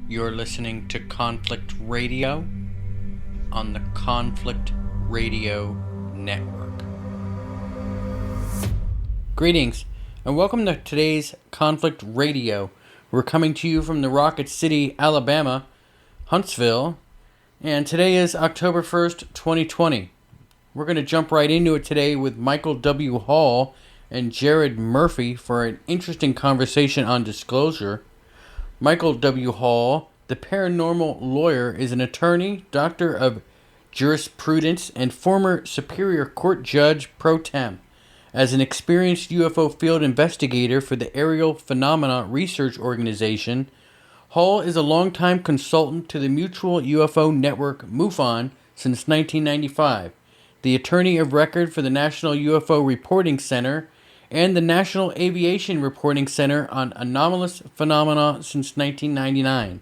You're listening to Conflict Radio on the Conflict Radio Network. Greetings and welcome to today's Conflict Radio. We're coming to you from the Rocket City, Alabama, Huntsville, and today is October 1st, 2020. We're going to jump right into it today with Michael W. Hall and Jared Murphy for an interesting conversation on disclosure. Michael W. Hall, the Paranormal Lawyer, is an attorney, doctor of Jurisprudence, and former Superior Court Judge pro tem. As an experienced UFO Field Investigator for the Aerial Phenomena Research Organization, Hall is a longtime consultant to the Mutual UFO Network, MUFON, since 1995, the attorney of record for the National UFO Reporting Center and the National Aviation Reporting Center on Anomalous Phenomena since 1999.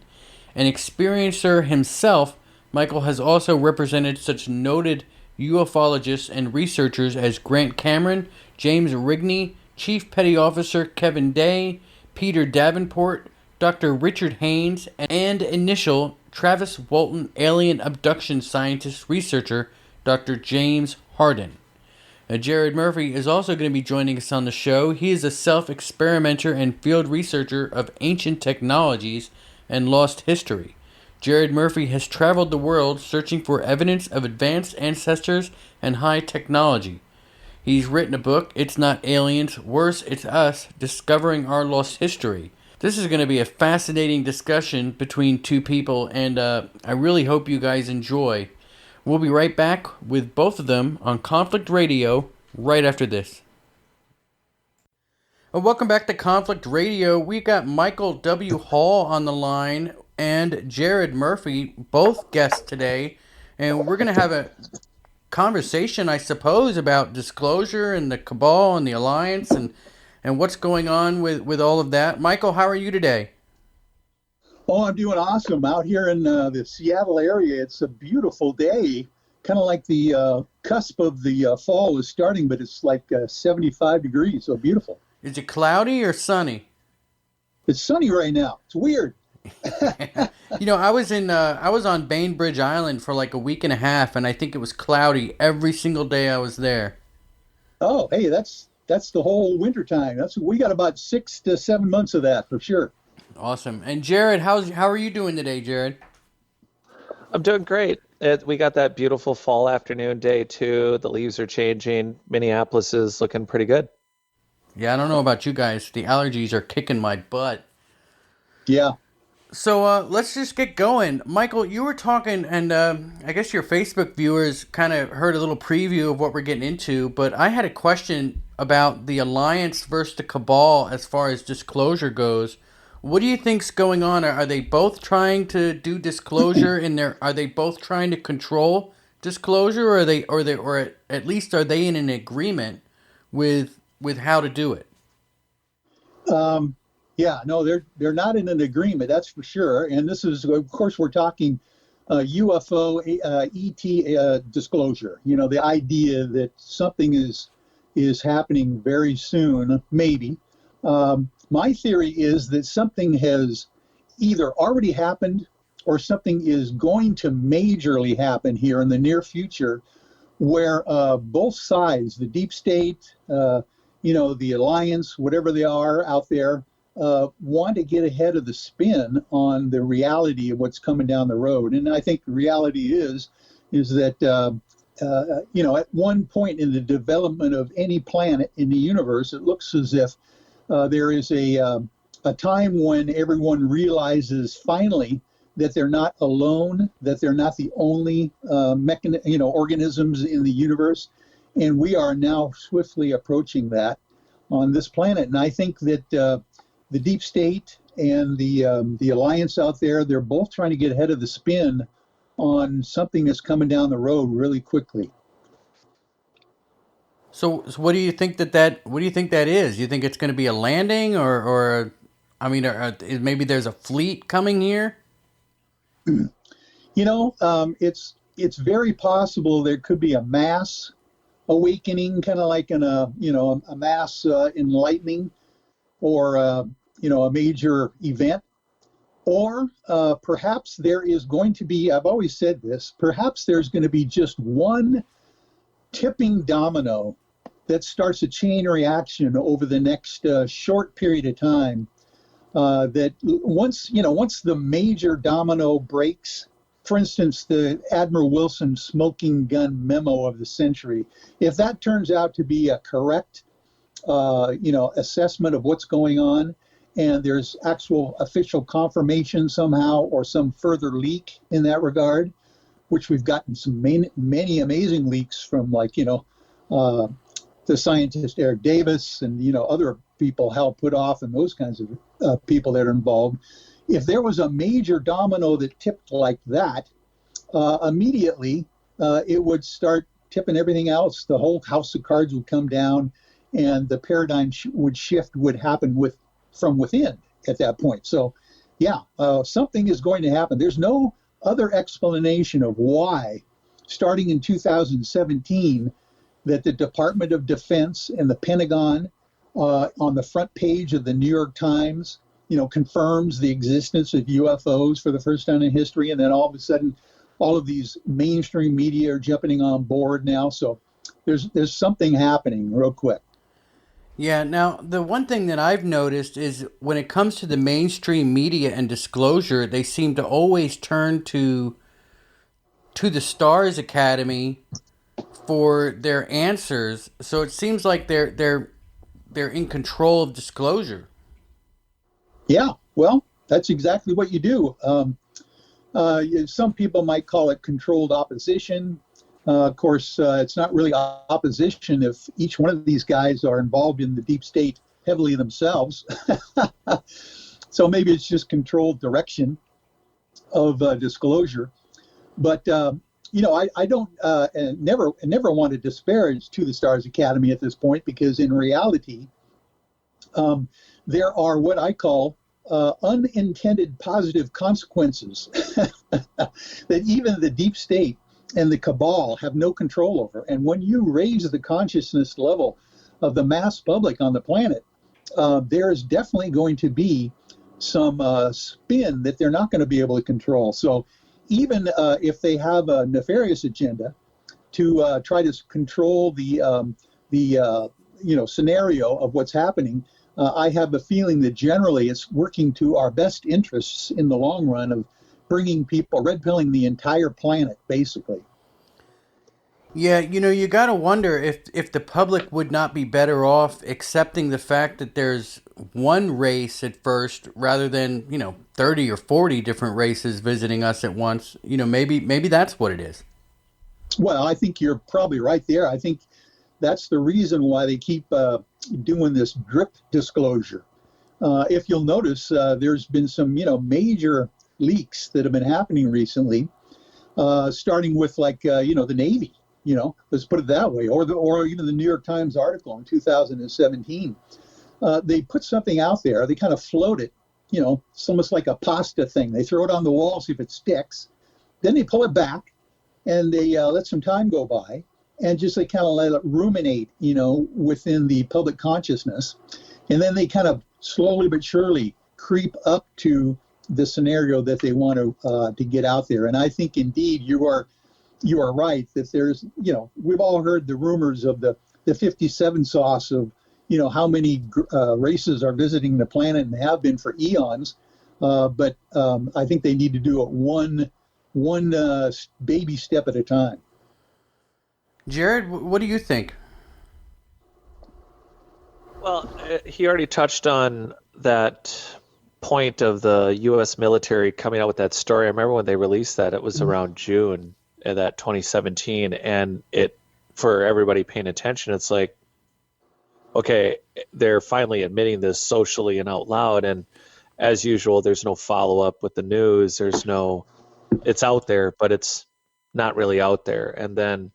An experiencer himself, Michael has also represented such noted ufologists and researchers as Grant Cameron, James Rigney, Chief Petty Officer Kevin Day, Peter Davenport, Dr. Richard Haines, and initial Travis Walton alien abduction scientist researcher Dr. James Hardin. Jared Murphy is also going to be joining us on the show. He is a self-experimenter and field researcher of ancient technologies and lost history. Jared Murphy has traveled the world searching for evidence of advanced ancestors and high technology. He's written a book, It's Not Aliens, Worse, It's Us, Discovering Our Lost History. This is going to be a fascinating discussion between two people, and I really hope you guys enjoy. We'll be right back with both of them on Conflict Radio right after this. Welcome back to Conflict Radio. We got Michael W. Hall on the line and Jared Murphy, both guests today. And we're going to have a conversation, I suppose, about disclosure and the Cabal and the Alliance and what's going on with all of that. Michael, how are you today? Oh, I'm doing awesome out here in the Seattle area. It's a beautiful day, kind of like the cusp of the fall is starting, but it's like 75 degrees, so beautiful. Is it cloudy or sunny? It's sunny right now. It's weird. You know, I was on Bainbridge Island for like a week and a half, and I think it was cloudy every single day I was there. Oh, hey, that's the whole winter time. We got about 6 to 7 months of that for sure. Awesome. And Jared, how are you doing today, Jared? I'm doing great. We got that beautiful fall afternoon day too. The leaves are changing. Minneapolis is looking pretty good. Yeah, I don't know about you guys. The allergies are kicking my butt. Yeah. So let's just get going. Michael, you were talking, and I guess your Facebook viewers kind of heard a little preview of what we're getting into, but I had a question about the Alliance versus the Cabal as far as disclosure goes. What do you think's going on? Are they both trying to do disclosure are they both trying to control disclosure, or at least are they in an agreement with how to do it? Yeah, no, they're not in an agreement, that's for sure. And this is, of course, we're talking UFO ET disclosure. You know, the idea that something is happening very soon, maybe. My theory is that something has either already happened or something is going to majorly happen here in the near future where both sides, the deep state, the Alliance, whatever they are out there, want to get ahead of the spin on the reality of what's coming down the road. And I think the reality is that, at one point in the development of any planet in the universe, it looks as if there is a time when everyone realizes finally that they're not alone, that they're not the only organisms in the universe, and we are now swiftly approaching that on this planet. And I think that the deep state and the Alliance out there, they're both trying to get ahead of the spin on something that's coming down the road really quickly. So what do you think that is? You think it's going to be a landing, or maybe there's a fleet coming here? It's very possible there could be a mass awakening, kind of like a mass enlightening, or a major event. Or perhaps there is going to be, I've always said this, perhaps there's going to be just one tipping domino that starts a chain reaction over the next short period of time. That once the major domino breaks, for instance, the Admiral Wilson smoking gun memo of the century, if that turns out to be a correct, assessment of what's going on, and there's actual official confirmation somehow or some further leak in that regard, which we've gotten some many amazing leaks from, the scientist Eric Davis and, other people, Hal Puthoff and those kinds of people that are involved. If there was a major domino that tipped like that, immediately it would start tipping everything else. The whole house of cards would come down, and the paradigm would happen from within at that point. So, yeah, something is going to happen. There's no other explanation of why, starting in 2017, that the Department of Defense and the Pentagon, on the front page of the New York Times, confirms the existence of UFOs for the first time in history, and then all of a sudden, all of these mainstream media are jumping on board now. So there's something happening real quick. Yeah, now, the one thing that I've noticed is when it comes to the mainstream media and disclosure, they seem to always turn to the Stars Academy for their answers. So it seems like they're in control of disclosure. Yeah, well, that's exactly what you do. Some people might call it controlled opposition. Of course, it's not really opposition if each one of these guys are involved in the deep state heavily themselves. So maybe it's just controlled direction of disclosure. But, I don't never want to disparage to the Stars Academy at this point, because in reality, there are what I call unintended positive consequences that even the deep state and the cabal have no control over. And when you raise the consciousness level of the mass public on the planet, there is definitely going to be some spin that they're not going to be able to control. So even if they have a nefarious agenda to try to control the scenario of what's happening, I have a feeling that generally it's working to our best interests in the long run of bringing people, red-pilling the entire planet, basically. Yeah, you got to wonder if the public would not be better off accepting the fact that there's one race at first rather than, 30 or 40 different races visiting us at once. Maybe that's what it is. Well, I think you're probably right there. I think that's the reason why they keep doing this drip disclosure. If you'll notice, there's been some, major leaks that have been happening recently, starting with the Navy, let's put it that way, or even the New York Times article in 2017. They put something out there, they kind of float it, it's almost like a pasta thing. They throw it on the wall, see if it sticks. Then they pull it back and they let some time go by and just they kind of let it ruminate, within the public consciousness. And then they kind of slowly but surely creep up to the scenario that they want to get out there. And I think indeed you are right that there's, we've all heard the rumors of the 57 sauce of, how many races are visiting the planet and have been for eons. But I think they need to do it one baby step at a time. Jared, what do you think? Well, he already touched on that point of the U.S. military coming out with that story. I remember when they released that, it was around June of that 2017, and for everybody paying attention, it's like, okay, they're finally admitting this socially and out loud, and as usual, there's no follow-up with the news. It's out there, but it's not really out there. And then,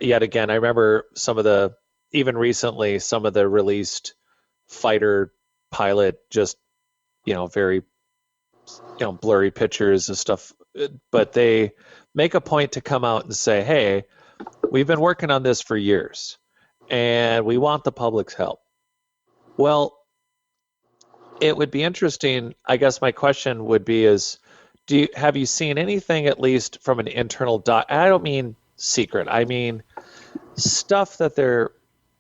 yet again, I remember even recently, some of the released fighter pilot just, very, blurry pictures and stuff. But they make a point to come out and say, hey, we've been working on this for years and we want the public's help. Well, it would be interesting. I guess my question would be is, have you seen anything, at least from an internal I don't mean secret. I mean stuff that they're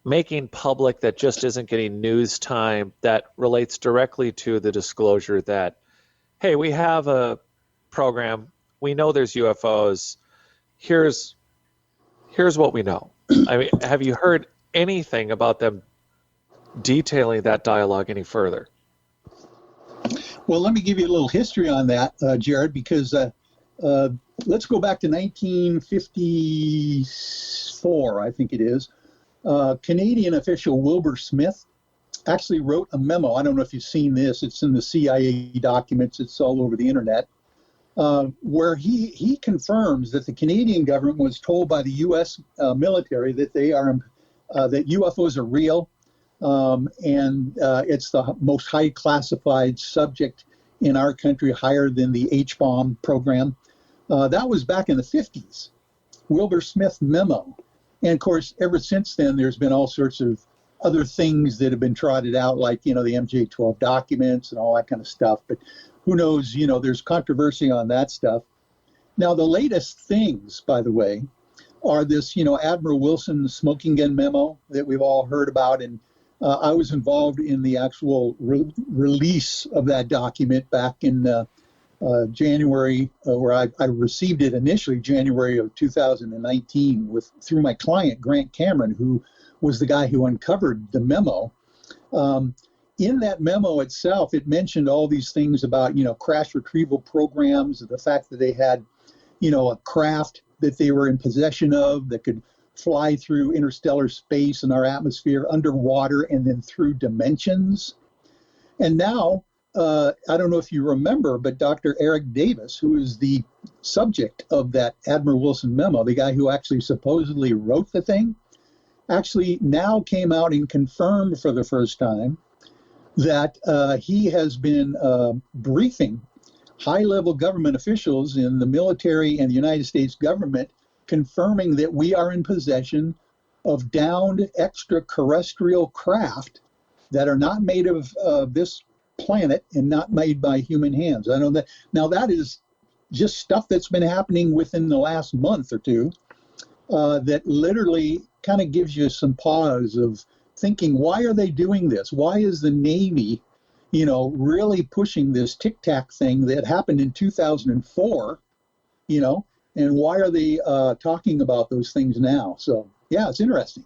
making public that just isn't getting news time that relates directly to the disclosure that, hey, we have a program. We know there's UFOs. Here's what we know. I mean, have you heard anything about them detailing that dialogue any further? Well, let me give you a little history on that, Jared, because let's go back to 1954, I think it is. Canadian official Wilbur Smith actually wrote a memo. I don't know if you've seen this. It's in the CIA documents. It's all over the internet, where he confirms that the Canadian government was told by the U.S. Military that that UFOs are real, and it's the most high classified subject in our country, higher than the H-bomb program. That was back in the 50s. Wilbur Smith memo. And of course, ever since then, there's been all sorts of other things that have been trotted out, like, the MJ-12 documents and all that kind of stuff. But who knows, there's controversy on that stuff. Now, the latest things, by the way, are this, Admiral Wilson smoking gun memo that we've all heard about. And I was involved in the actual release of that document back in January, where I received it initially January of 2019 through my client, Grant Cameron, who was the guy who uncovered the memo. In that memo itself, it mentioned all these things about, crash retrieval programs, the fact that they had, a craft that they were in possession of that could fly through interstellar space and our atmosphere, underwater, and then through dimensions. And now, I don't know if you remember, but Dr. Eric Davis, who is the subject of that Admiral Wilson memo, the guy who actually supposedly wrote the thing, actually now came out and confirmed for the first time that he has been briefing high-level government officials in the military and the United States government, confirming that we are in possession of downed extraterrestrial craft that are not made of this planet and not made by human hands. I know that. Now, that is just stuff that's been happening within the last month or two that literally kind of gives you some pause of thinking, why are they doing this? Why is the Navy, really pushing this tic-tac thing that happened in 2004, and why are they talking about those things now? So, yeah, it's interesting.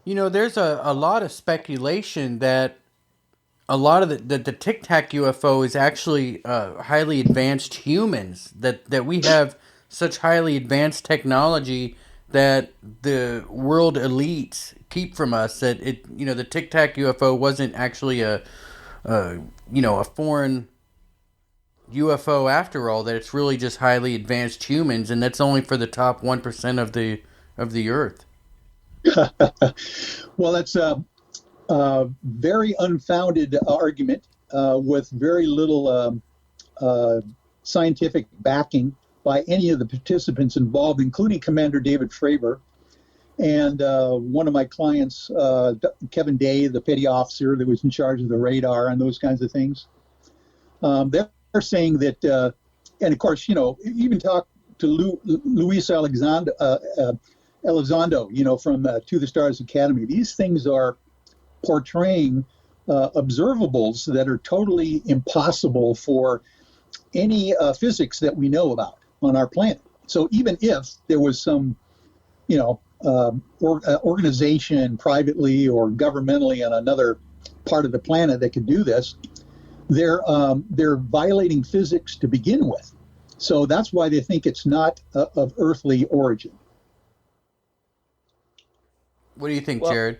There's a lot of speculation that a lot of the tic-tac UFO is actually highly advanced humans, that we have such highly advanced technology that the world elites keep from us, that the tic-tac UFO wasn't actually a foreign UFO after all, that it's really just highly advanced humans, and that's only for the top 1% of the earth. Well, that's a very unfounded argument with very little scientific backing by any of the participants involved, including Commander David Fravor and one of my clients, Kevin Day, the petty officer that was in charge of the radar and those kinds of things. They're saying that, and of course, even talk to Luis Elizondo, from To the Stars Academy. These things are portraying observables that are totally impossible for any physics that we know about on our planet. So even if there was some, organization privately or governmentally on another part of the planet that could do this, they're violating physics to begin with. So that's why they think it's not of earthly origin. What do you think, Jared?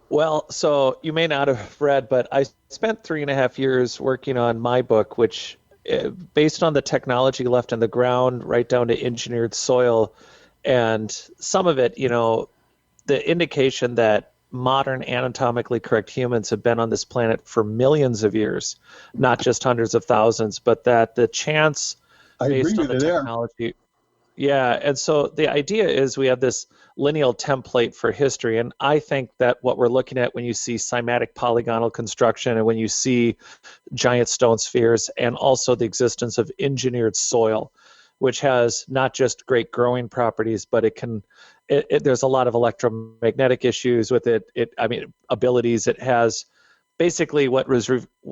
Well, so you may not have read, but I spent 3.5 years working on my book, which, based on the technology left in the ground, right down to engineered soil, and some of it, the indication that modern anatomically correct humans have been on this planet for millions of years, not just hundreds of thousands, but that the chance based on the technology. Yeah, and so the idea is we have this lineal template for history, and I think that what we're looking at when you see cymatic polygonal construction and when you see giant stone spheres, and also the existence of engineered soil, which has not just great growing properties, but there's a lot of electromagnetic issues with it. Abilities. It has basically what was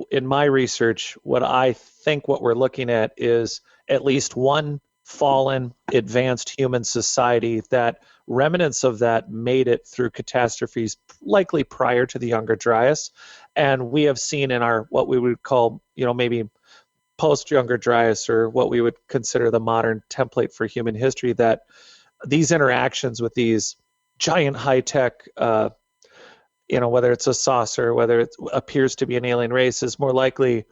in my research, what I think what we're looking at is at least one fallen advanced human society that remnants of that made it through catastrophes likely prior to the Younger Dryas. And we have seen in our what we would call, maybe post Younger Dryas, or what we would consider the modern template for human history, that these interactions with these giant high-tech whether it's a saucer, whether it appears to be an alien race, is more likely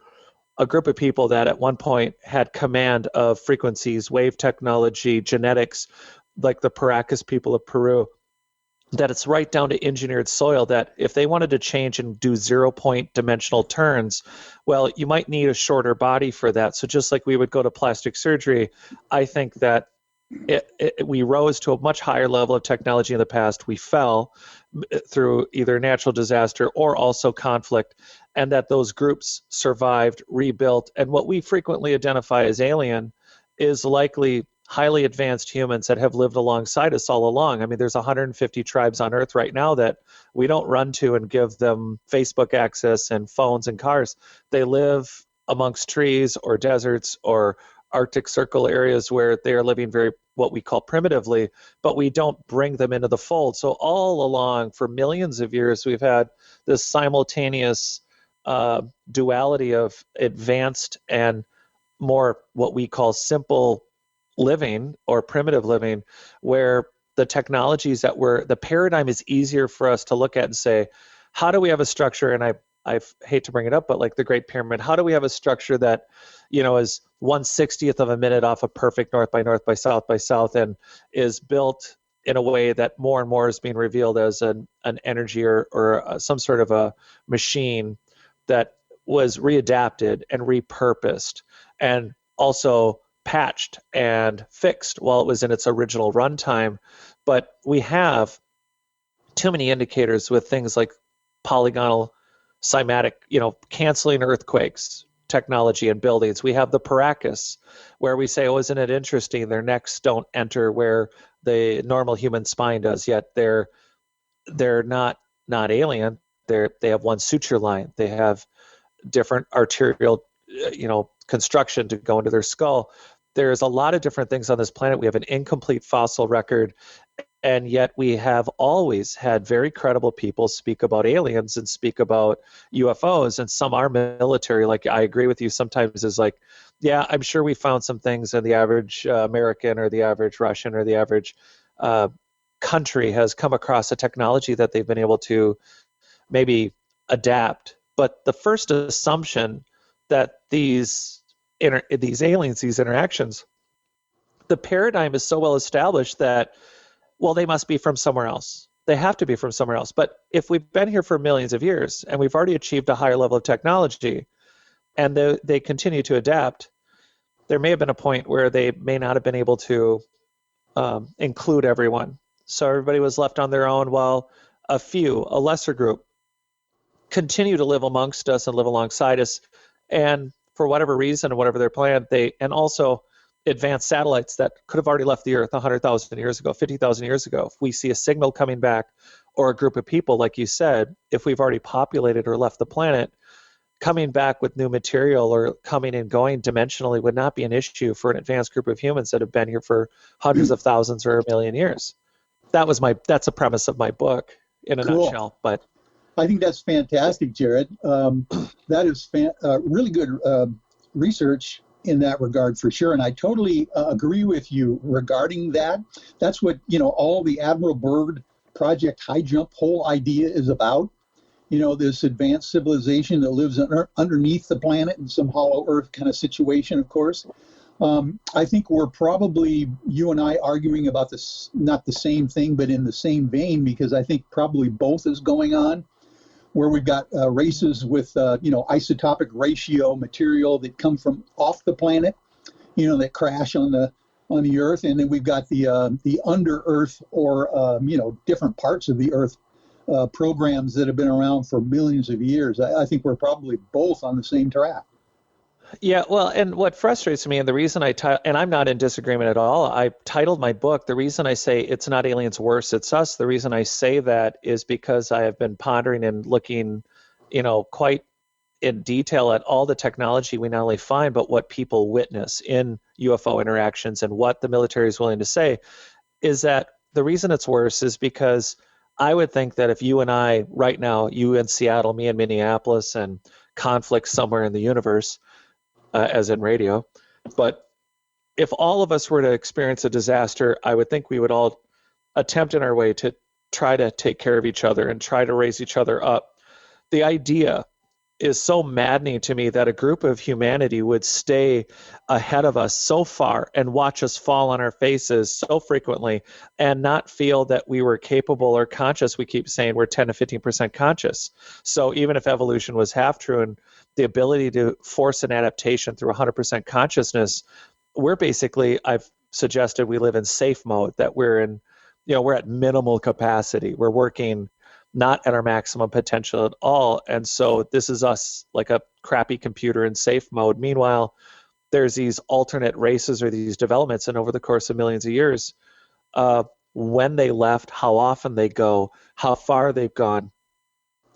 a group of people that at one point had command of frequencies, wave technology, genetics, like the Paracas people of Peru, that it's right down to engineered soil, that if they wanted to change and do 0-point dimensional turns, well, you might need a shorter body for that. So just like we would go to plastic surgery, I think that we rose to a much higher level of technology in the past. We fell through either natural disaster or also conflict, and that those groups survived, rebuilt. And what we frequently identify as alien is likely highly advanced humans that have lived alongside us all along. I mean, there's 150 tribes on Earth right now that we don't run to and give them Facebook access and phones and cars. They live amongst trees or deserts or Arctic Circle areas where they are living very what we call primitively, but we don't bring them into the fold. So all along, for millions of years, we've had this simultaneous duality of advanced and more what we call simple living or primitive living, where the technologies the paradigm is easier for us to look at and say, how do we have a structure? And I hate to bring it up, but like the Great Pyramid, how do we have a structure that, is 1/60th of a minute off a perfect north by north by south and is built in a way that more and more is being revealed as an energy or some sort of a machine that was readapted and repurposed and also patched and fixed while it was in its original runtime. But we have too many indicators with things like polygonal cymatic, canceling earthquakes technology and buildings. We have the Paracas, where we say, oh, isn't it interesting? Their necks don't enter where the normal human spine does, yet they're not alien. They have one suture line. They have different arterial, construction to go into their skull. There's a lot of different things on this planet. We have an incomplete fossil record, and yet we have always had very credible people speak about aliens and speak about UFOs, and some are military. Like, I agree with you sometimes is like, yeah, I'm sure we found some things, and the average American or the average Russian or the average country has come across a technology that they've been able to maybe adapt. But the first assumption that these aliens, these interactions, the paradigm is so well established that, well, they must be from somewhere else. They have to be from somewhere else. But if we've been here for millions of years and we've already achieved a higher level of technology and they continue to adapt, there may have been a point where they may not have been able to include everyone. So everybody was left on their own while a lesser group, continue to live amongst us and live alongside us. And for whatever reason, whatever their plan, and also advanced satellites that could have already left the Earth 100,000 years ago, 50,000 years ago. If we see a signal coming back or a group of people, like you said, if we've already populated or left the planet, coming back with new material or coming and going dimensionally would not be an issue for an advanced group of humans that have been here for hundreds of thousands or a million years. That's a premise of my book in a nutshell. But I think that's fantastic, Jared. That is really good research in that regard for sure. And I totally agree with you regarding that. That's what, all the Admiral Byrd Project High Jump whole idea is about. This advanced civilization that lives underneath the planet in some hollow earth kind of situation, of course. I think we're probably, you and I, arguing about this, not the same thing, but in the same vein, because I think probably both is going on, where we've got races with, isotopic ratio material that come from off the planet, that crash on the on the Earth, and then we've got the under Earth or different parts of the Earth programs that have been around for millions of years. I think we're probably both on the same track. Yeah, well, and what frustrates me, and the reason and I'm not in disagreement at all. I titled my book, the reason I say it's not aliens worse, it's us. The reason I say that is because I have been pondering and looking, quite in detail at all the technology we not only find, but what people witness in UFO interactions, and what the military is willing to say is that the reason it's worse is because I would think that if you and I right now, you in Seattle, me in Minneapolis, and conflict somewhere in the universe, as in radio. But if all of us were to experience a disaster, I would think we would all attempt in our way to try to take care of each other and try to raise each other up. The idea is so maddening to me that a group of humanity would stay ahead of us so far and watch us fall on our faces so frequently and not feel that we were capable or conscious. We keep saying we're 10 to 15% conscious. So even if evolution was half true and the ability to force an adaptation through 100% consciousness, we're basically, I've suggested we live in safe mode, that we're in, we're at minimal capacity. We're working not at our maximum potential at all. And so this is us like a crappy computer in safe mode. Meanwhile, there's these alternate races or these developments, and over the course of millions of years, when they left, how often they go, how far they've gone,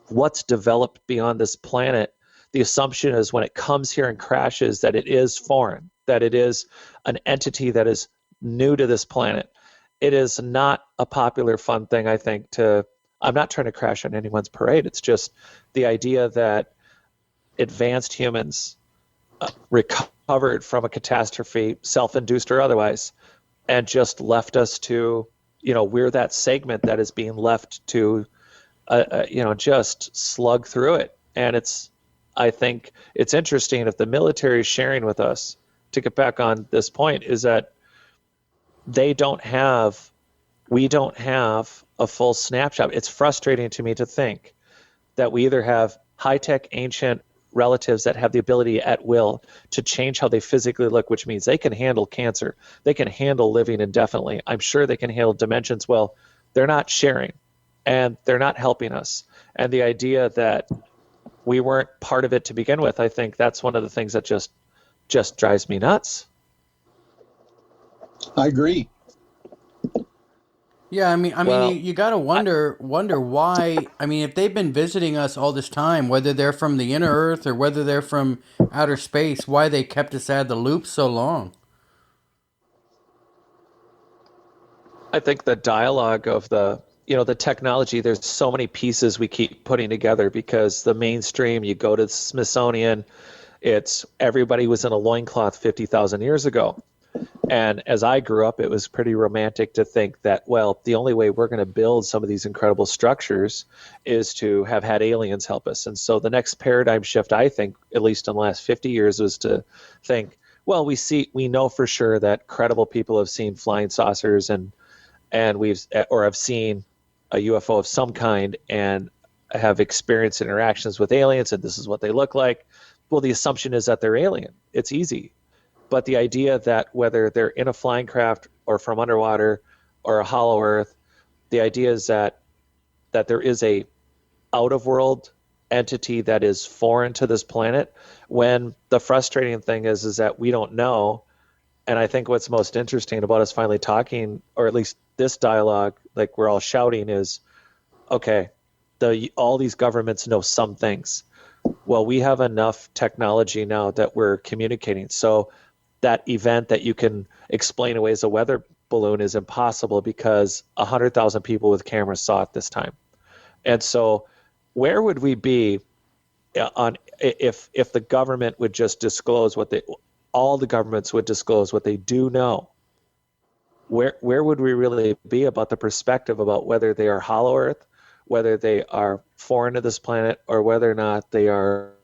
what's developed beyond this planet. The assumption is when it comes here and crashes that it is foreign, that it is an entity that is new to this planet. It is not a popular, fun thing, I think, I'm not trying to crash on anyone's parade. It's just the idea that advanced humans recovered from a catastrophe, self-induced or otherwise, and just left us to, we're that segment that is being left to, just slug through it. And I think it's interesting if the military is sharing with us, to get back on this point, is that we don't have a full snapshot. It's frustrating to me to think that we either have high-tech ancient relatives that have the ability at will to change how they physically look, which means they can handle cancer, they can handle living indefinitely. I'm sure they can handle dimensions well. They're not sharing, and they're not helping us. And the idea that we weren't part of it to begin with, I think that's one of the things that just drives me nuts. I agree. Yeah, you got to wonder why. If they've been visiting us all this time, whether they're from the inner Earth or whether they're from outer space, why they kept us out of the loop so long. I think the dialogue of the technology, there's so many pieces we keep putting together, because the mainstream, you go to the Smithsonian, it's everybody was in a loincloth 50,000 years ago. And as I grew up, it was pretty romantic to think that, well, the only way we're going to build some of these incredible structures is to have had aliens help us. And so the next paradigm shift, I think, at least in the last 50 years, was to think, well, we know for sure that credible people have seen flying saucers and have seen a UFO of some kind and have experienced interactions with aliens, and this is what they look like. Well, the assumption is that they're alien. It's easy. But the idea that whether they're in a flying craft or from underwater or a hollow earth, the idea is that there is a out-of-world entity that is foreign to this planet, when the frustrating thing is that we don't know. And I think what's most interesting about us finally talking, or at least this dialogue, like we're all shouting, is, okay, all these governments know some things. Well, we have enough technology now that we're communicating. So that event that you can explain away as a weather balloon is impossible because 100,000 people with cameras saw it this time. And so where would we be if the government would just disclose all the governments would disclose what they do know? Where would we really be about the perspective about whether they are hollow earth, whether they are foreign to this planet, or whether or not they are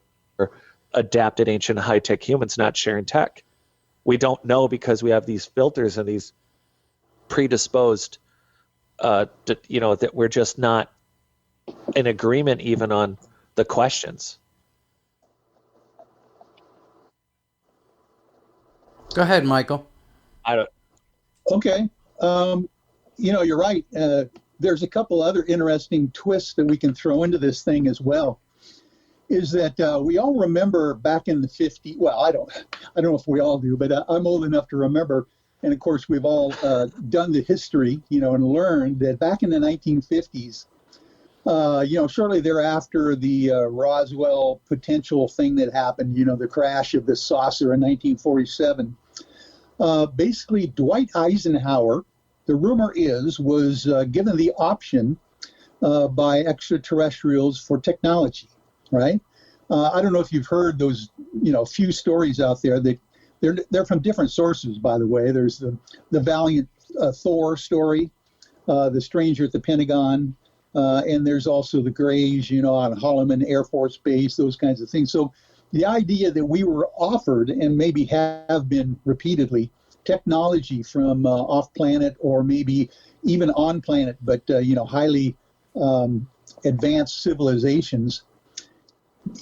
adapted ancient high-tech humans not sharing tech? We don't know, because we have these filters and these predisposed, that we're just not in agreement even on the questions. Go ahead, Michael. Okay. You're right. There's a couple other interesting twists that we can throw into this thing as well. Is that we all remember back in the 50s? Well, I don't know if we all do, but I'm old enough to remember. And of course, we've all done the history, and learned that back in the 1950s, shortly thereafter, the Roswell potential thing that happened, the crash of the saucer in 1947. Basically, Dwight Eisenhower, the rumor is, was given the option by extraterrestrials for technology, right? I don't know if you've heard those, few stories out there that they're from different sources, by the way. There's the Valiant Thor story, the stranger at the Pentagon, and there's also the Grays, on Holloman Air Force Base, those kinds of things. So the idea that we were offered, and maybe have been repeatedly, technology from off-planet or maybe even on-planet, but highly advanced civilizations,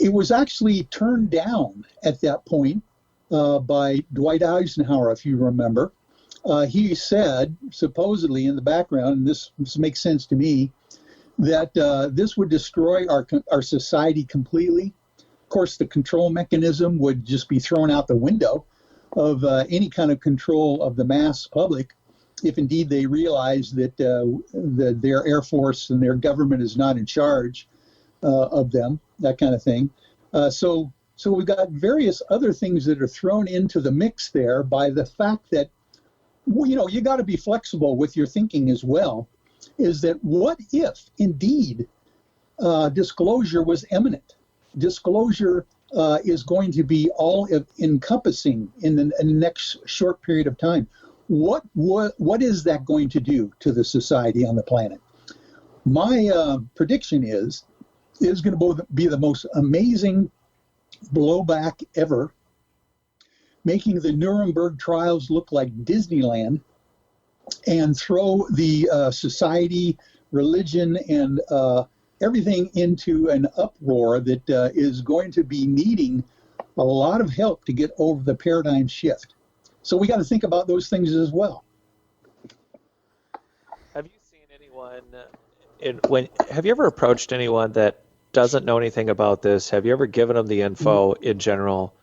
it was actually turned down at that point by Dwight Eisenhower, if you remember. He said, supposedly in the background, and this makes sense to me, that this would destroy our society completely. Of course, the control mechanism would just be thrown out the window of any kind of control of the mass public, if indeed they realize that their Air Force and their government is not in charge of them, that kind of thing. So we've got various other things that are thrown into the mix there by the fact that, you got to be flexible with your thinking as well, is that what if indeed disclosure was imminent? Disclosure is going to be all encompassing in the next short period of time. What is that going to do to the society on the planet? My prediction is going to be the most amazing blowback ever, making the Nuremberg trials look like Disneyland, and throw the society, religion, and everything into an uproar that is going to be needing a lot of help to get over the paradigm shift. So we got to think about those things as well. Have you seen anyone, have you ever approached anyone that doesn't know anything about this? Have you ever given them the info in general?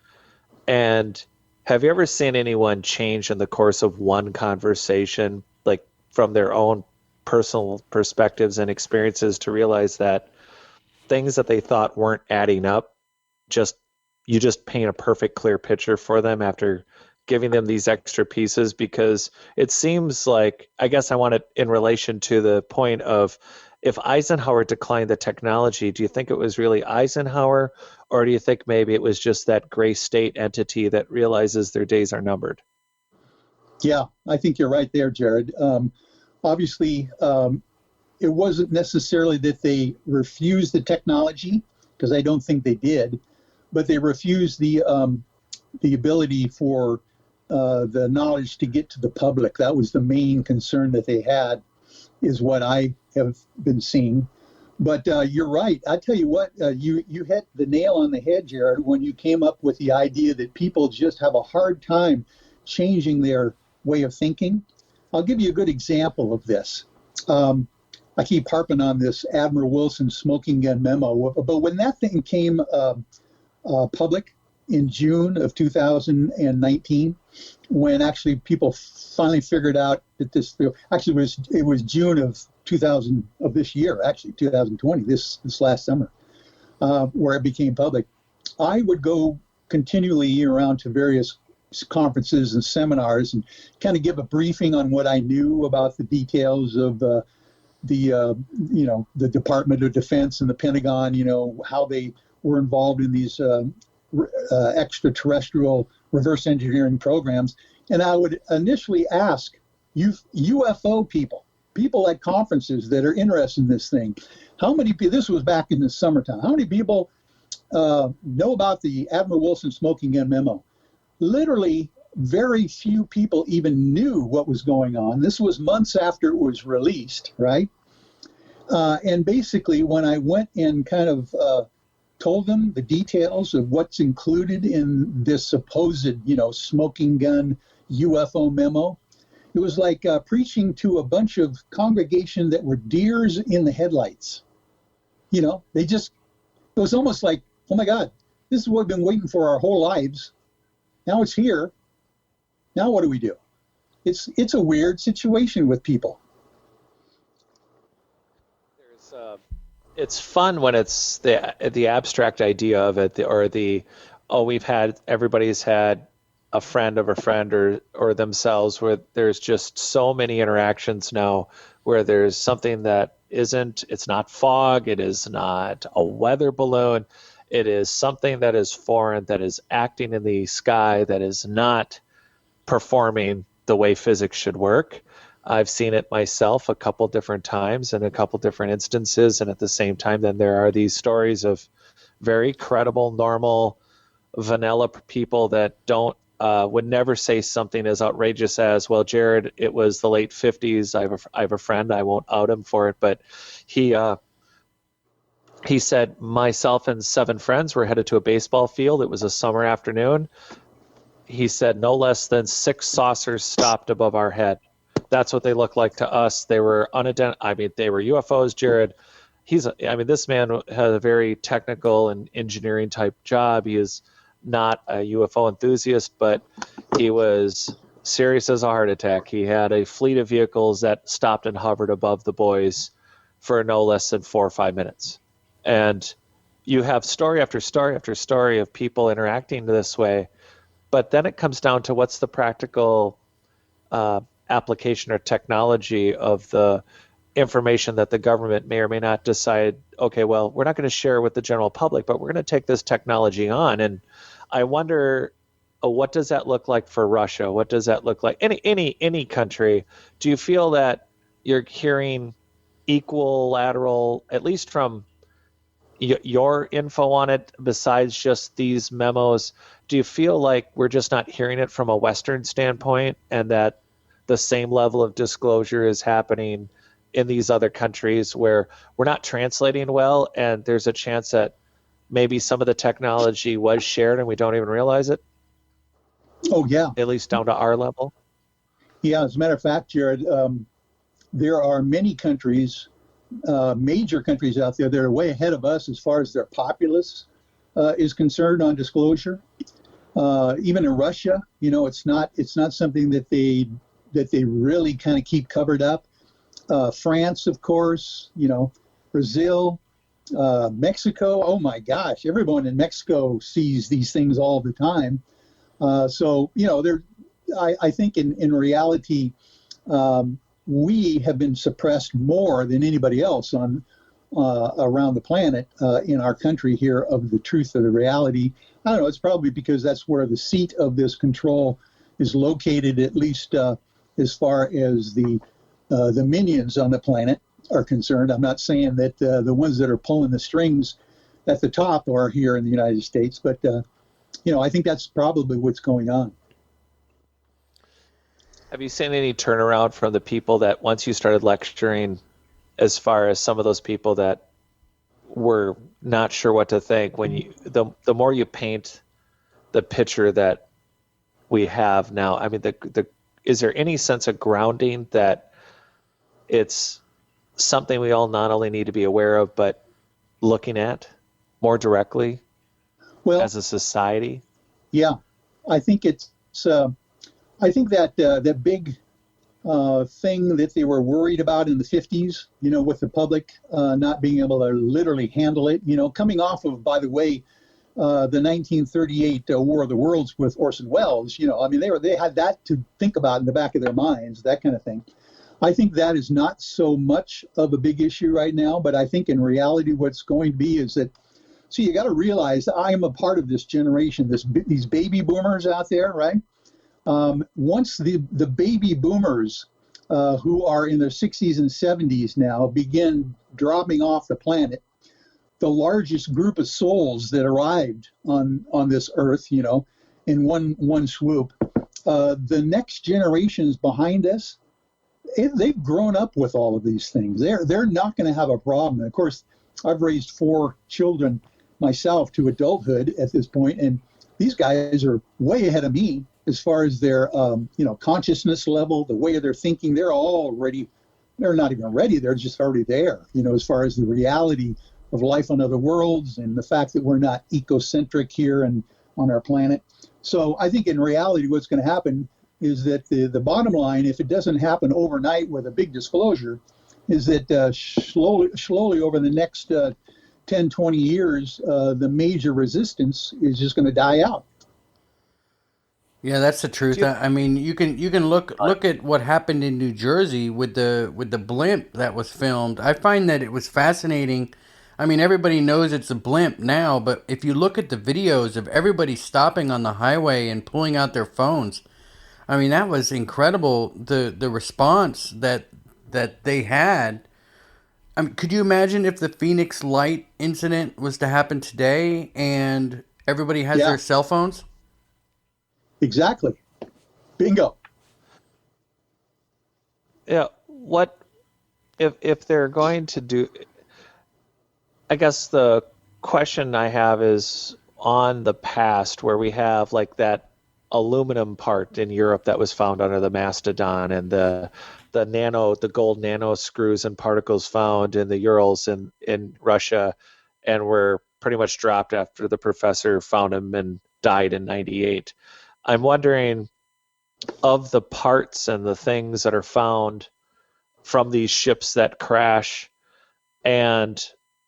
And have you ever seen anyone change in the course of one conversation, like from their own personal perspectives and experiences, to realize that things that they thought weren't adding up, you just paint a perfect, clear picture for them after giving them these extra pieces? Because it seems like, I guess I want it in relation to the point of, if Eisenhower declined the technology, do you think it was really Eisenhower, or do you think maybe it was just that gray state entity that realizes their days are numbered? Yeah, I think you're right there, Jared. Obviously, it wasn't necessarily that they refused the technology, because I don't think they did, but they refused the ability for the knowledge to get to the public. That was the main concern that they had, is what I have been seeing. But you're right. I tell you what, you hit the nail on the head, Jared, when you came up with the idea that people just have a hard time changing their way of thinking. I'll give you a good example of this. I keep harping on this Admiral Wilson smoking gun memo, but when that thing came public in June of 2019, when actually people finally figured out that this actually it was June of 2000 of this year, actually 2020, this last summer, where it became public. I would go continually year round to various conferences and seminars and kind of give a briefing on what I knew about the details of the Department of Defense and the Pentagon, how they were involved in these extraterrestrial reverse engineering programs. And I would initially ask UFO people at conferences that are interested in this thing, how many people, this was back in the summertime, how many people know about the Admiral Wilson smoking gun memo? Literally, very few people even knew what was going on. This was months after it was released, right? And basically, when I went and kind of told them the details of what's included in this supposed, smoking gun UFO memo, It was like preaching to a bunch of congregation that were deers in the headlights. You know, it was almost like, oh my God, this is what we've been waiting for our whole lives. Now it's here. Now what do we do? It's a weird situation with people. It's fun when it's the abstract idea of it, everybody's had a friend of a friend or themselves, where there's just so many interactions now where there's something that it's not fog, it is not a weather balloon, it is something that is foreign, that is acting in the sky, that is not performing the way physics should work. I've seen it myself a couple different times in a couple different instances, and at the same time, then there are these stories of very credible, normal, vanilla people that would never say something as outrageous as, well, Jared, it was the late 50s. I have a friend. I won't out him for it, but he said, myself and 7 friends were headed to a baseball field. It was a summer afternoon. He said no less than 6 saucers stopped above our head. That's what they looked like to us. They were they were UFOs, Jared. This man has a very technical and engineering type job. He is not a UFO enthusiast, but he was serious as a heart attack. He had a fleet of vehicles that stopped and hovered above the boys for no less than 4 or 5 minutes. And you have story after story after story of people interacting this way. But then it comes down to what's the practical application or technology of the information that the government may or may not decide, okay, well, we're not going to share with the general public, but we're going to take this technology on. And I wonder, what does that look like for Russia? What does that look like? Any country? Do you feel that you're hearing equilateral, at least from your info on it, besides just these memos? Do you feel like we're just not hearing it from a Western standpoint, and that the same level of disclosure is happening in these other countries where we're not translating well, and there's a chance that maybe some of the technology was shared and we don't even realize it? Oh, yeah. At least down to our level? Yeah, as a matter of fact, Jared, there are many countries, major countries out there that are way ahead of us as far as their populace is concerned on disclosure. Even in Russia, it's not something that they really kind of keep covered up. France, of course, Brazil, Mexico. Oh my gosh, everyone in Mexico sees these things all the time. I think in reality, we have been suppressed more than anybody else on around the planet in our country here of the truth of the reality. I don't know. It's probably because that's where the seat of this control is located, at least as far as the minions on the planet are concerned. I'm not saying that the ones that are pulling the strings at the top are here in the United States, but I think that's probably what's going on. Have you seen any turnaround from the people that once you started lecturing, as far as some of those people that were not sure what to think, when the more you paint the picture that we have now, is there any sense of grounding that it's something we all not only need to be aware of, but looking at more directly as a society? Yeah, I think I think that that big thing that they were worried about in the 50s, with the public not being able to literally handle it, coming off of, by the way, the 1938 War of the Worlds with Orson Welles, they had that to think about in the back of their minds, that kind of thing. I think that is not so much of a big issue right now, but I think in reality what's going to be is that, so you got to realize I am a part of this generation, these baby boomers out there, right? Once the baby boomers who are in their 60s and 70s now begin dropping off the planet, the largest group of souls that arrived on this earth, in one swoop, the next generations behind us, they've grown up with all of these things. They're not going to have a problem. And of course, I've raised 4 children myself to adulthood at this point, and these guys are way ahead of me. as far as their consciousness level, the way they're thinking, they're not even ready. They're just already there. As far as the reality of life on other worlds and the fact that we're not ecocentric here and on our planet. So I think in reality, what's going to happen is that the bottom line, if it doesn't happen overnight with a big disclosure, is that slowly over the next 10, 20 years, the major resistance is just going to die out. Yeah, that's the truth. I mean, you can look at what happened in New Jersey with the blimp that was filmed. I find that it was fascinating. I mean, everybody knows it's a blimp now, but if you look at the videos of everybody stopping on the highway and pulling out their phones, I mean, that was incredible. The response that they had. I mean, could you imagine if the Phoenix Light incident was to happen today and everybody has their cell phones? Exactly. Bingo. Yeah. What if they're going to do? I guess the question I have is on the past, where we have like that aluminum part in Europe that was found under the Mastodon, and the gold nano screws and particles found in the Urals in Russia, and were pretty much dropped after the professor found them and died in '98. I'm wondering, of the parts and the things that are found from these ships that crash, and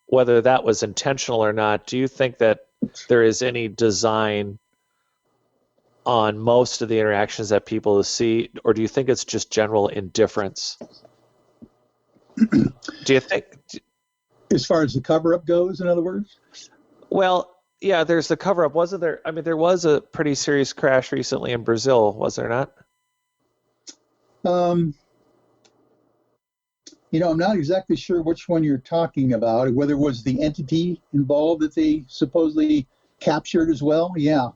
whether that was intentional or not, do you think that there is any design on most of the interactions that people see, or do you think it's just general indifference? Do you think, as far as the cover-up goes, in other words? Well, yeah, there's the cover-up. Wasn't there? I mean, there was a pretty serious crash recently in Brazil, was there not? I'm not exactly sure which one you're talking about, whether it was the entity involved that they supposedly captured as well. Yeah,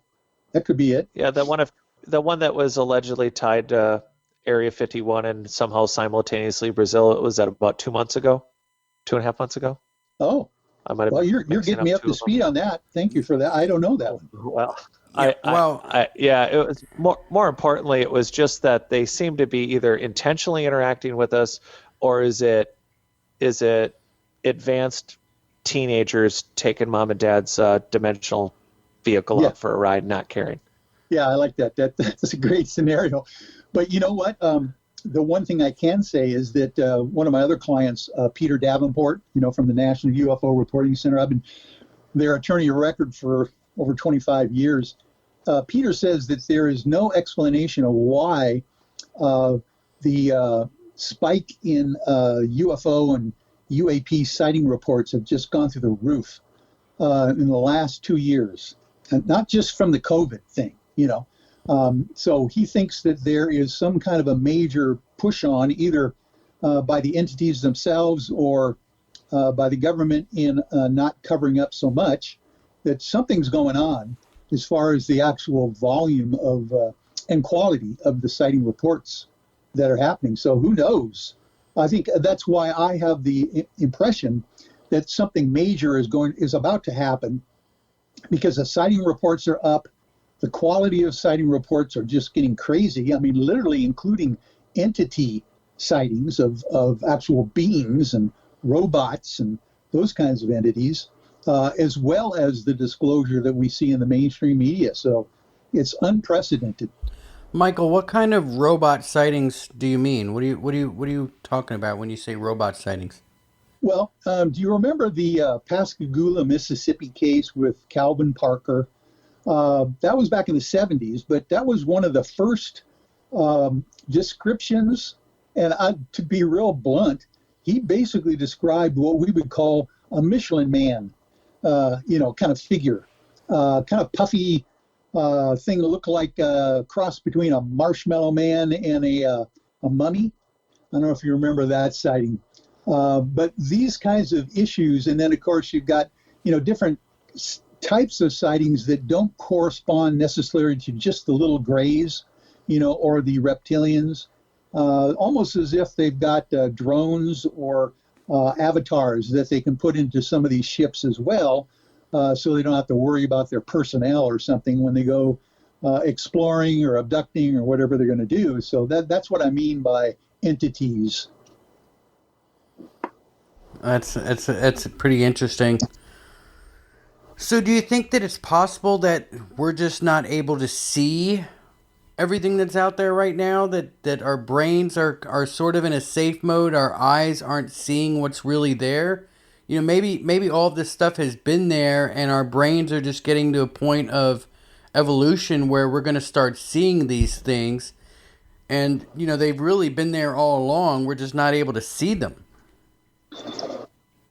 that could be it. Yeah, the one that was allegedly tied to Area 51 and somehow simultaneously Brazil. It was that about 2 months ago, 2.5 months ago. Oh, I might have. Well, you're getting me up to speed on that. Thank you for that. I don't know that one. Well, Yeah, it was more importantly, it was just that they seem to be either intentionally interacting with us, or is it advanced teenagers taking mom and dad's dimensional vehicle up for a ride, not caring? Yeah, I like that. That's a great scenario. But you know what? The one thing I can say is that one of my other clients, Peter Davenport, from the National UFO Reporting Center, I've been their attorney of record for over 25 years. Peter says that there is no explanation of why the spike in UFO and UAP sighting reports have just gone through the roof in the last 2 years, and not just from the COVID thing, So he thinks that there is some kind of a major push on either by the entities themselves or by the government in not covering up so much, that something's going on as far as the actual volume of and quality of the sighting reports that are happening. So who knows? I think that's why I have the impression that something major is about to happen, because the sighting reports are up. The quality of sighting reports are just getting crazy. I mean, literally including entity sightings of actual beings and robots and those kinds of entities, as well as the disclosure that we see in the mainstream media. So it's unprecedented. Michael, what kind of robot sightings do you mean? What are you talking about when you say robot sightings? Well, do you remember the Pascagoula, Mississippi case with Calvin Parker? That was back in the 70s, but that was one of the first descriptions. And to be real blunt, he basically described what we would call a Michelin man, kind of figure, kind of puffy thing that looked like a cross between a marshmallow man and a mummy. I don't know if you remember that sighting. But these kinds of issues, and then of course you've got, different types of sightings that don't correspond necessarily to just the little grays, or the reptilians, almost as if they've got drones or avatars that they can put into some of these ships as well, so they don't have to worry about their personnel or something when they go exploring or abducting or whatever they're going to do. So that's what I mean by entities. That's pretty interesting. So do you think that it's possible that we're just not able to see everything that's out there right now, that our brains are sort of in a safe mode, our eyes aren't seeing what's really there? Maybe all of this stuff has been there and our brains are just getting to a point of evolution where we're going to start seeing these things, and they've really been there all along, we're just not able to see them.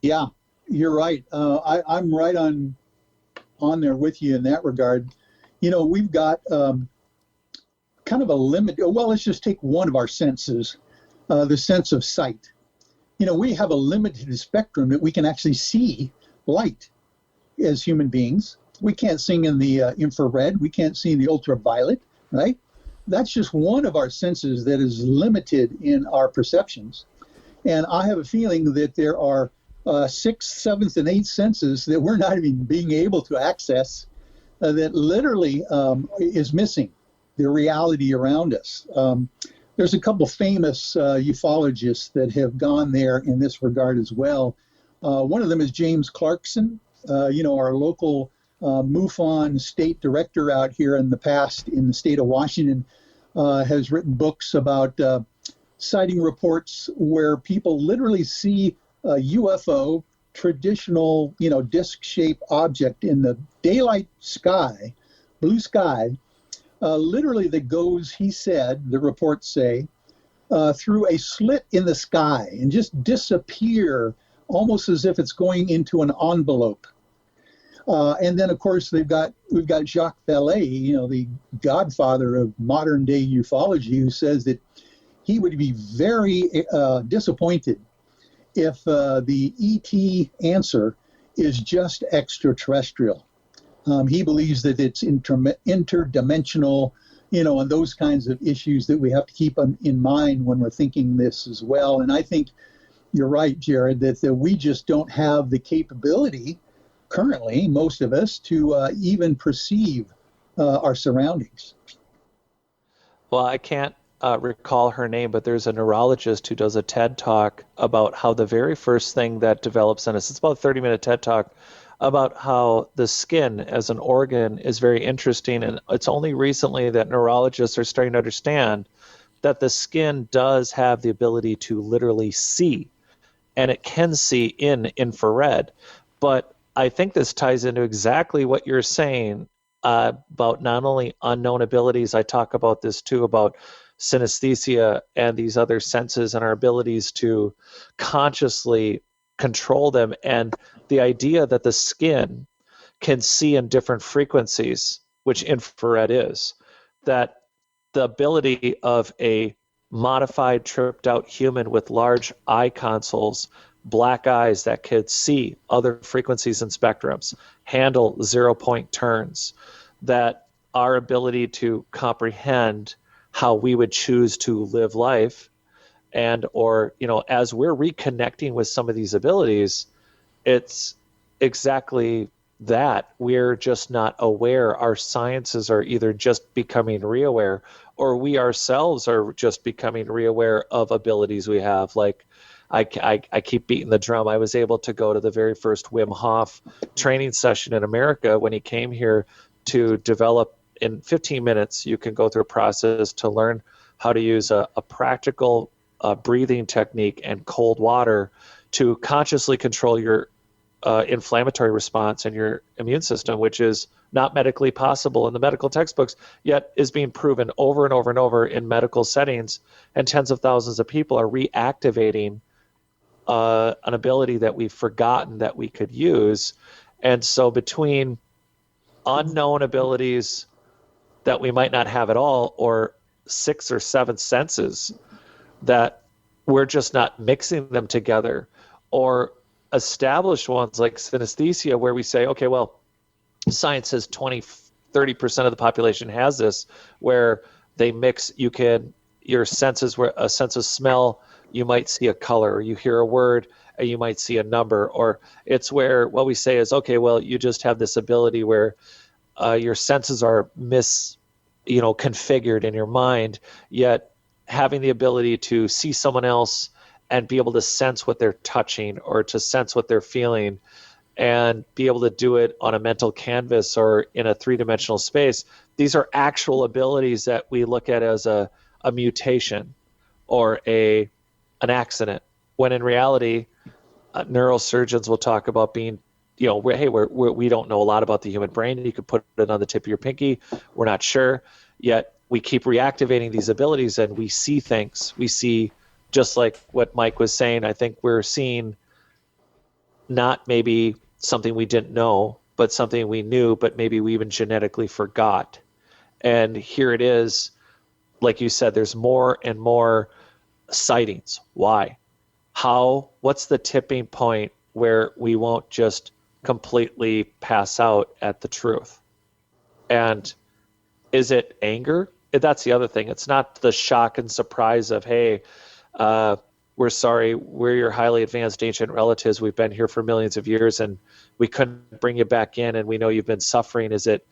Yeah, you're right. I'm right on there with you in that regard. We've got kind of a limit. Well, let's just take one of our senses, the sense of sight. We have a limited spectrum that we can actually see light as human beings. We can't see in the infrared. We can't see in the ultraviolet, right? That's just one of our senses that is limited in our perceptions. And I have a feeling that there are sixth, seventh, and eighth senses that we're not even being able to access that literally is missing the reality around us. There's a couple famous ufologists that have gone there in this regard as well. One of them is James Clarkson, our local MUFON state director out here in the past in the state of Washington, has written books about sighting reports where people literally see a UFO, traditional, disc-shaped object in the daylight sky, blue sky, literally that goes, he said, the reports say, through a slit in the sky and just disappear almost as if it's going into an envelope. And then, of course, we've got Jacques Vallée, the godfather of modern day ufology, who says that he would be very disappointed if the ET answer is just extraterrestrial. He believes that it's interdimensional, and those kinds of issues that we have to keep in mind when we're thinking this as well. And I think you're right, Jared, that we just don't have the capability currently, most of us, to even perceive our surroundings. Well, I can't recall her name, but there's a neurologist who does a TED Talk about how the very first thing that develops in us, it's about a 30-minute TED Talk, about how the skin as an organ is very interesting. And it's only recently that neurologists are starting to understand that the skin does have the ability to literally see, and it can see in infrared. But I think this ties into exactly what you're saying about not only unknown abilities. I talk about this too, about synesthesia and these other senses and our abilities to consciously control them, and the idea that the skin can see in different frequencies, which infrared is, that the ability of a modified, tripped out human with large eye consoles, black eyes that could see other frequencies and spectrums, handle 0-point turns, that our ability to comprehend how we would choose to live life, and or as we're reconnecting with some of these abilities, it's exactly that. We're just not aware. Our sciences are either just becoming reaware, or we ourselves are just becoming reaware of abilities we have. Like I keep beating the drum. I was able to go to the very first Wim Hof training session in America when he came here to develop. In 15 minutes, you can go through a process to learn how to use a practical breathing technique and cold water to consciously control your inflammatory response and your immune system, which is not medically possible in the medical textbooks, yet is being proven over and over and over in medical settings, and tens of thousands of people are reactivating an ability that we've forgotten that we could use. And so between unknown abilities that we might not have at all, or sixth or seventh senses that we're just not mixing them together, or established ones like synesthesia, where we say, okay, well, science says 20-30% of the population has this, where they mix, your senses, where a sense of smell, you might see a color, or you hear a word and you might see a number, or it's where what we say is, okay, well, you just have this ability where your senses are configured in your mind, yet having the ability to see someone else and be able to sense what they're touching or to sense what they're feeling and be able to do it on a mental canvas or in a three-dimensional space. These are actual abilities that we look at as a mutation or an accident, when in reality, neurosurgeons will talk about being, we don't know a lot about the human brain. You could put it on the tip of your pinky. We're not sure. Yet we keep reactivating these abilities and we see things. We see, just like what Mike was saying, I think we're seeing not maybe something we didn't know, but something we knew, but maybe we even genetically forgot. And here it is, like you said, there's more and more sightings. Why? What's the tipping point where we won't just completely pass out at the truth? And is it anger? That's the other thing. It's not the shock and surprise of, hey, we're sorry, we're your highly advanced ancient relatives. We've been here for millions of years and we couldn't bring you back in and we know you've been suffering. Is it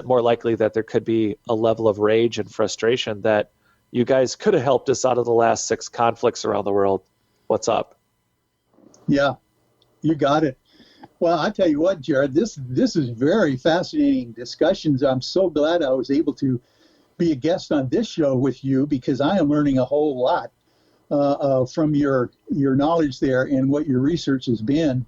more likely that there could be a level of rage and frustration that you guys could have helped us out of the last 6 conflicts around the world? What's up? Yeah, you got it. Well, I tell you what, Jared, this is very fascinating discussions. I'm so glad I was able to be a guest on this show with you because I am learning a whole lot from your knowledge there and what your research has been.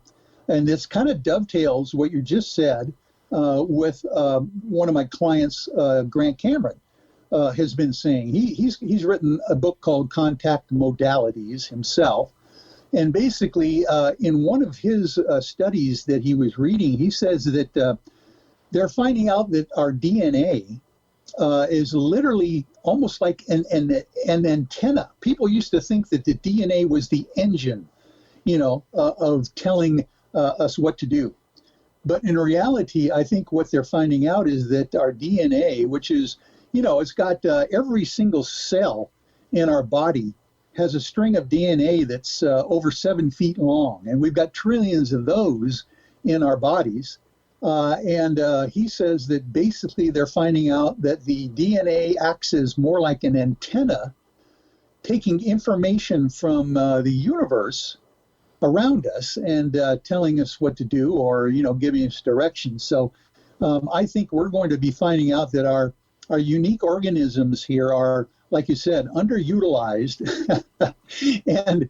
And this kind of dovetails what you just said with one of my clients, Grant Cameron, has been saying. He's written a book called Contact Modalities himself. And basically, in one of his studies that he was reading, he says that they're finding out that our DNA is literally almost like an antenna. People used to think that the DNA was the engine, of telling us what to do. But in reality, I think what they're finding out is that our DNA, which is, it's got every single cell in our body has a string of DNA that's over 7 feet long, and we've got trillions of those in our bodies. And he says that basically they're finding out that the DNA acts as more like an antenna, taking information from the universe around us and telling us what to do or, giving us directions. So I think we're going to be finding out that our unique organisms here are, like you said, underutilized and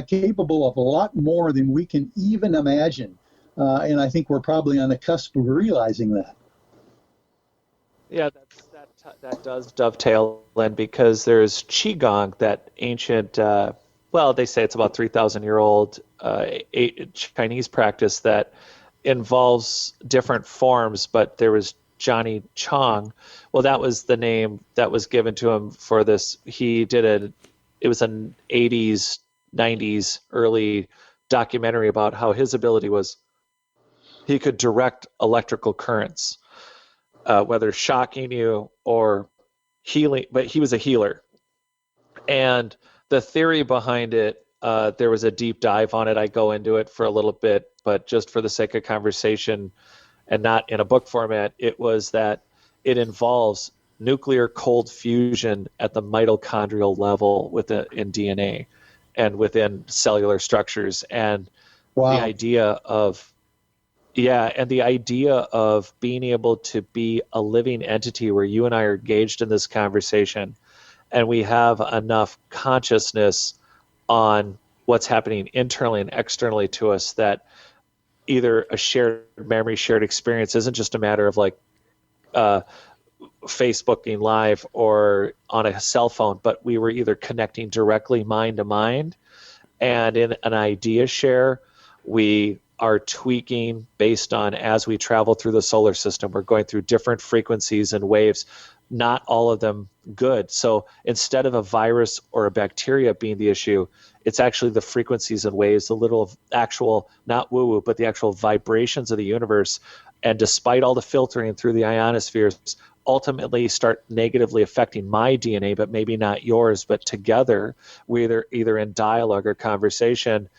capable of a lot more than we can even imagine. And I think we're probably on the cusp of realizing that. Yeah, that does dovetail in because there's Qigong, that ancient, they say it's about 3,000-year-old Chinese practice that involves different forms, but there was Johnny Chong. Well, that was the name that was given to him for this. He did it was an 80s, 90s, early documentary about how his ability was he could direct electrical currents, whether shocking you or healing, but he was a healer. And the theory behind it, there was a deep dive on it. I go into it for a little bit, but just for the sake of conversation, and not in a book format, it was that it involves nuclear cold fusion at the mitochondrial level in DNA and within cellular structures. And Wow. the idea of being able to be a living entity where you and I are engaged in this conversation and we have enough consciousness on what's happening internally and externally to us that either a shared memory, shared experience isn't just a matter of like Facebooking live or on a cell phone, but we were either connecting directly mind to mind, and in an idea share, we are tweaking based on as we travel through the solar system. We're going through different frequencies and waves, not all of them good. So instead of a virus or a bacteria being the issue, it's actually the frequencies and waves, the little actual, not woo-woo, but the actual vibrations of the universe. And despite all the filtering through the ionospheres, ultimately start negatively affecting my DNA, but maybe not yours. But together, we're either in dialogue or conversation.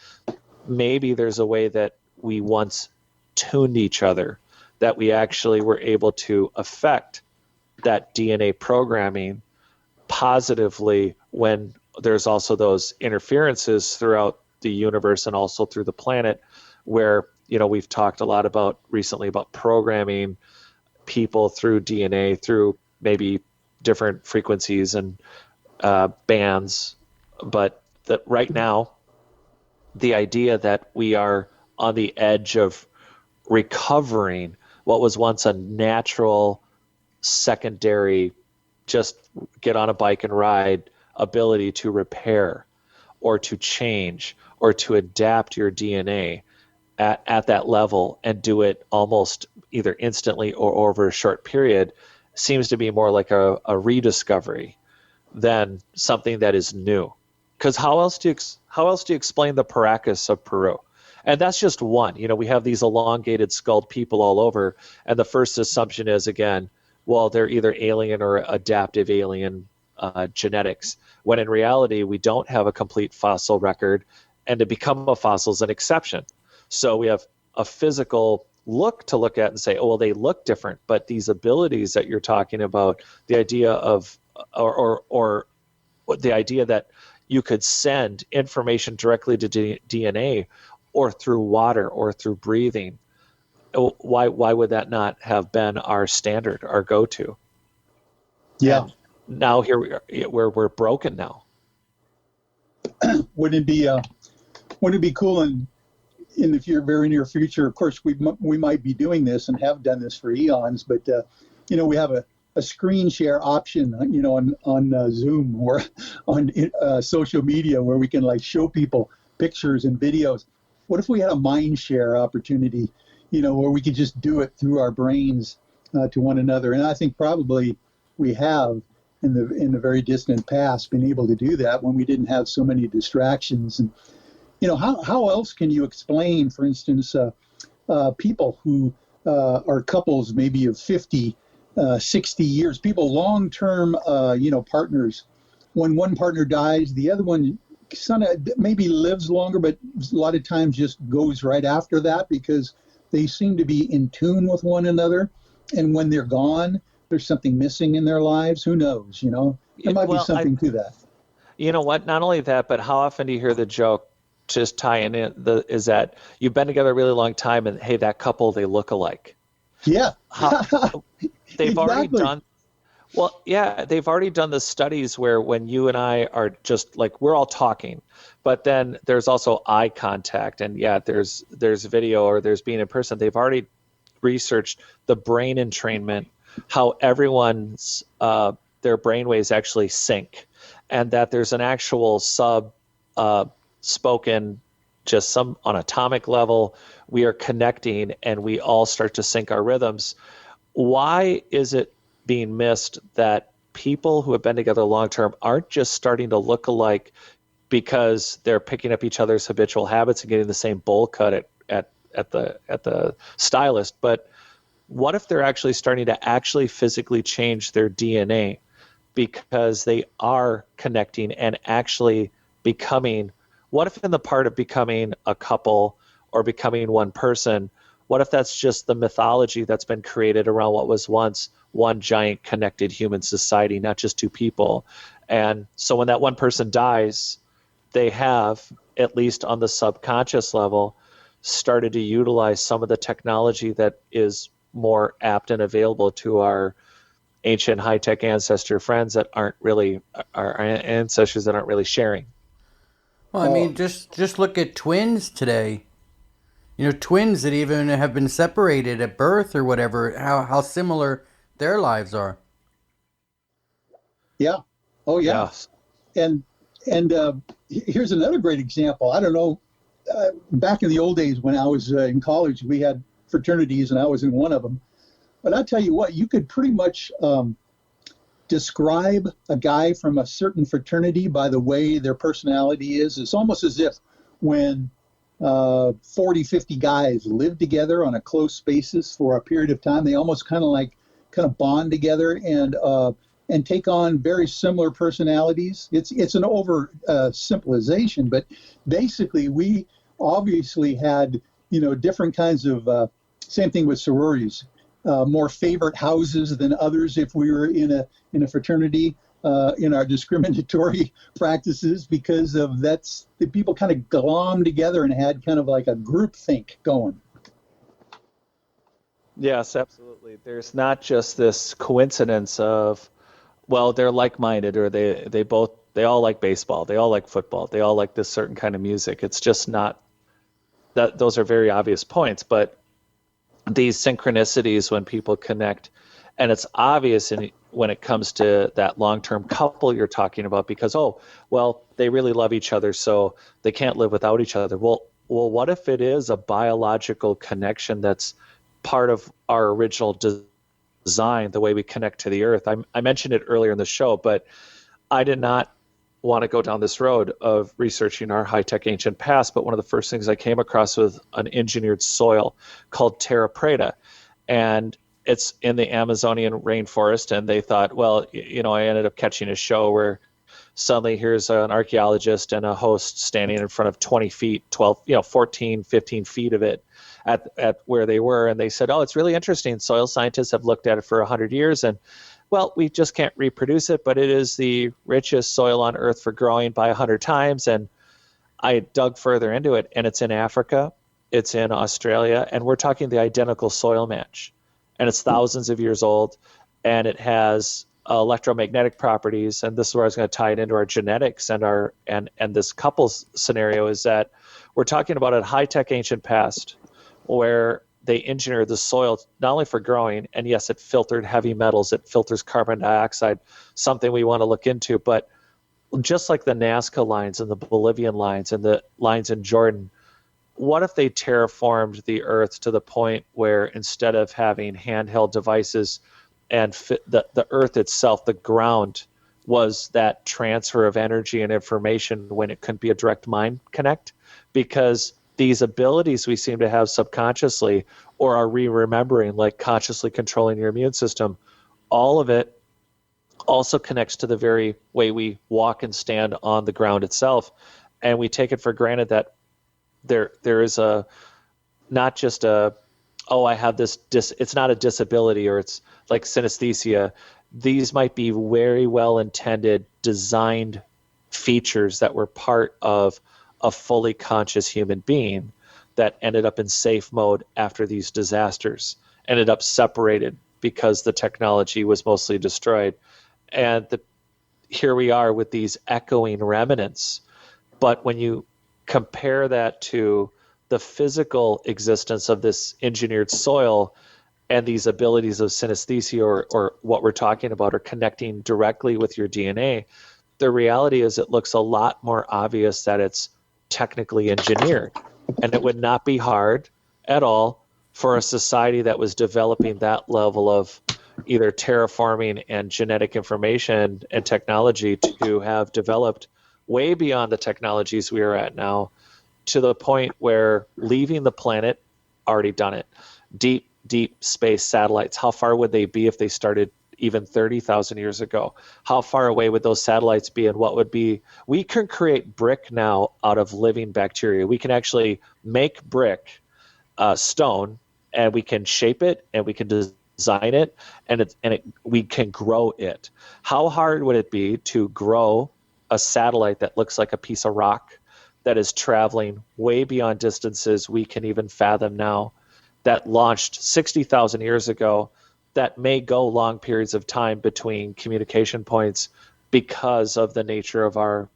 Maybe there's a way that we once tuned each other, that we actually were able to affect that DNA programming positively when there's also those interferences throughout the universe and also through the planet where, we've talked a lot about recently about programming people through DNA, through maybe different frequencies and bands. But that right now, the idea that we are on the edge of recovering what was once a natural secondary, just get on a bike and ride ability to repair or to change or to adapt your DNA at that level and do it almost either instantly or over a short period seems to be more like a rediscovery than something that is new. Because how else do you explain the Paracas of Peru? And that's just one. We have these elongated skulled people all over, and the first assumption is, again, well, they're either alien or adaptive alien genetics, when in reality we don't have a complete fossil record, and to become a fossil is an exception. So we have a physical look to look at and say, oh, well, they look different, but these abilities that you're talking about, the idea of or the idea that you could send information directly to DNA or through water or through breathing, why would that not have been our standard, our go-to? Yeah. And now here we are, we're broken now. Wouldn't it be cool in the very near future? Of course, we might be doing this and have done this for eons, but we have a screen share option, on Zoom or on social media where we can like show people pictures and videos. What if we had a Mindshare opportunity, where we could just do it through our brains to one another? And I think probably we have in the very distant past been able to do that when we didn't have so many distractions. And how else can you explain, for instance, people who are couples maybe of 50, 60 years, people long-term, partners. When one partner dies, the other one maybe lives longer, but a lot of times just goes right after that because they seem to be in tune with one another. And when they're gone, there's something missing in their lives. Who knows? There might be something to that. You know what? Not only that, but how often do you hear the joke, just tying in, is that you've been together a really long time and, hey, that couple, they look alike. Yeah. They've already Exactly. done. Well, yeah, they've already done the studies where when you and I are just like, we're all talking, but then there's also eye contact, and yeah, there's video or there's being in person. They've already researched the brain entrainment, how everyone's their brainwaves actually sync, and that there's an actual spoken, just some on atomic level, we are connecting and we all start to sync our rhythms. Why is it being missed that people who have been together long term aren't just starting to look alike because they're picking up each other's habitual habits and getting the same bowl cut at the stylist, but what if they're actually starting to actually physically change their DNA because they are connecting and actually becoming? What if in the part of becoming a couple or becoming one person, what if that's just the mythology that's been created around what was once one giant connected human society, not just two people? And so when that one person dies, they have, at least on the subconscious level, started to utilize some of the technology that is more apt and available to our ancient high-tech ancestor friends that aren't really, our ancestors that aren't really sharing. Well, I mean, just look at twins today. Twins that even have been separated at birth or whatever, how similar their lives are. Yeah. Oh, yeah. Yes. And here's another great example. I don't know, back in the old days when I was in college, we had fraternities, and I was in one of them. But I'll tell you what, you could pretty much describe a guy from a certain fraternity by the way their personality is. It's almost as if when 40, 50 guys live together on a close basis for a period of time, they almost kind of bond together and take on very similar personalities. It's an over simplification, but basically we obviously had different kinds of same thing with sororities. more favorite houses than others if we were in a fraternity, in our discriminatory practices, because of the people kind of glommed together and had kind of like a group think going. Yes, absolutely. There's not just this coincidence of, well, they're like-minded, or they all like baseball, they all like football, they all like this certain kind of music. It's just not that. Those are very obvious points, but these synchronicities when people connect, and it's obvious when it comes to that long-term couple you're talking about, because, oh, well, they really love each other, so they can't live without each other. Well, what if it is a biological connection that's part of our original design, the way we connect to the earth? I mentioned it earlier in the show, but I did not want to go down this road of researching our high-tech ancient past, but one of the first things I came across was an engineered soil called terra preta, and it's in the Amazonian rainforest. And they thought, well, I ended up catching a show where suddenly here's an archaeologist and a host standing in front of 20 feet, 12, 14, 15 feet of it at where they were. And they said, oh, it's really interesting. Soil scientists have looked at it for 100 years, and well, we just can't reproduce it, but it is the richest soil on Earth for growing by 100 times. And I dug further into it, and it's in Africa, it's in Australia, and we're talking the identical soil match. And it's thousands of years old, and it has electromagnetic properties. And this is where I was going to tie it into our genetics and this couples scenario, is that we're talking about a high-tech ancient past where they engineered the soil not only for growing, and yes, it filtered heavy metals, it filters carbon dioxide, something we want to look into. But just like the Nazca lines and the Bolivian lines and the lines in Jordan, what if they terraformed the earth to the point where instead of having handheld devices and the earth itself, the ground, was that transfer of energy and information when it couldn't be a direct mind connect? Because these abilities we seem to have subconsciously, or are remembering, like consciously controlling your immune system, all of it also connects to the very way we walk and stand on the ground itself. And we take it for granted that there is not just I have this it's not a disability, or it's like synesthesia. These might be very well intended, designed features that were part of a fully conscious human being that ended up in safe mode after these disasters, ended up separated because the technology was mostly destroyed. And here we are with these echoing remnants. But when you compare that to the physical existence of this engineered soil and these abilities of synesthesia, or what we're talking about, or connecting directly with your DNA, the reality is it looks a lot more obvious that it's technically engineered. And it would not be hard at all for a society that was developing that level of either terraforming and genetic information and technology to have developed way beyond the technologies we are at now, to the point where leaving the planet, already done it. Deep space satellites, how far would they be if they started even 30,000 years ago? How far away would those satellites be, and what would be? We can create brick now out of living bacteria. We can actually make brick, stone, and we can shape it, and we can design it, and we can grow it. How hard would it be to grow a satellite that looks like a piece of rock, that is traveling way beyond distances we can even fathom now, that launched 60,000 years ago, that may go long periods of time between communication points because of the nature of our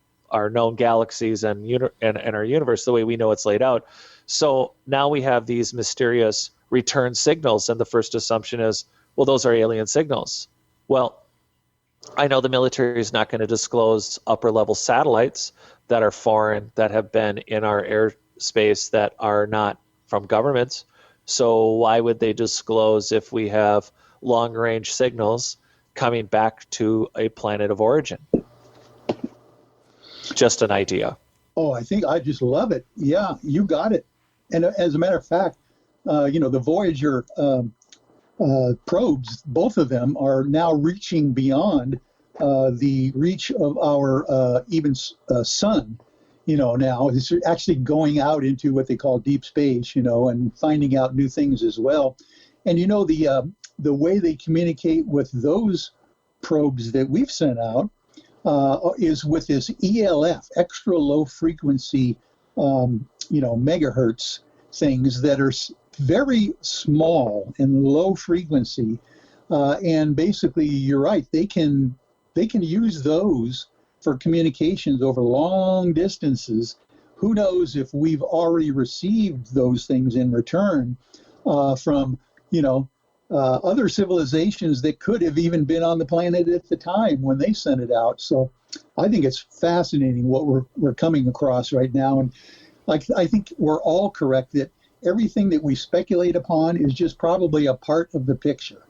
known galaxies and our universe, the way we know it's laid out. So now we have these mysterious return signals, and the first assumption is, well, those are alien signals. Well, I know the military is not going to disclose upper-level satellites that are foreign, that have been in our airspace, that are not from governments. So why would they disclose if we have long-range signals coming back to a planet of origin? Just an idea. Oh, I think I just love it. Yeah, you got it. And as a matter of fact, the Voyager probes, both of them, are now reaching beyond the reach of our sun. Now it's actually going out into what they call deep space, and finding out new things as well. And the way they communicate with those probes that we've sent out is with this ELF, extra low frequency, megahertz things that are very small and low frequency. And basically, you're right, they can use those for communications over long distances. Who knows if we've already received those things in return from, other civilizations that could have even been on the planet at the time when they sent it out. So I think it's fascinating what we're coming across right now. And I think we're all correct that everything that we speculate upon is just probably a part of the picture.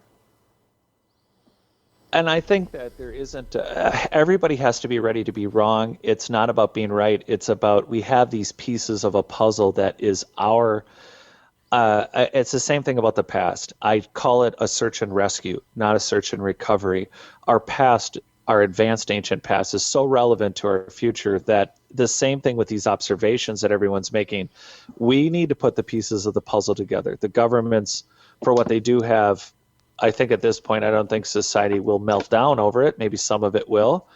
And I think that there isn't, everybody has to be ready to be wrong. It's not about being right. It's about, we have these pieces of a puzzle that is it's the same thing about the past. I call it a search and rescue, not a search and recovery. Our past, our advanced ancient past, is so relevant to our future that the same thing with these observations that everyone's making. We need to put the pieces of the puzzle together. The governments, for what they do have, I think at this point, I don't think society will melt down over it. Maybe some of it will.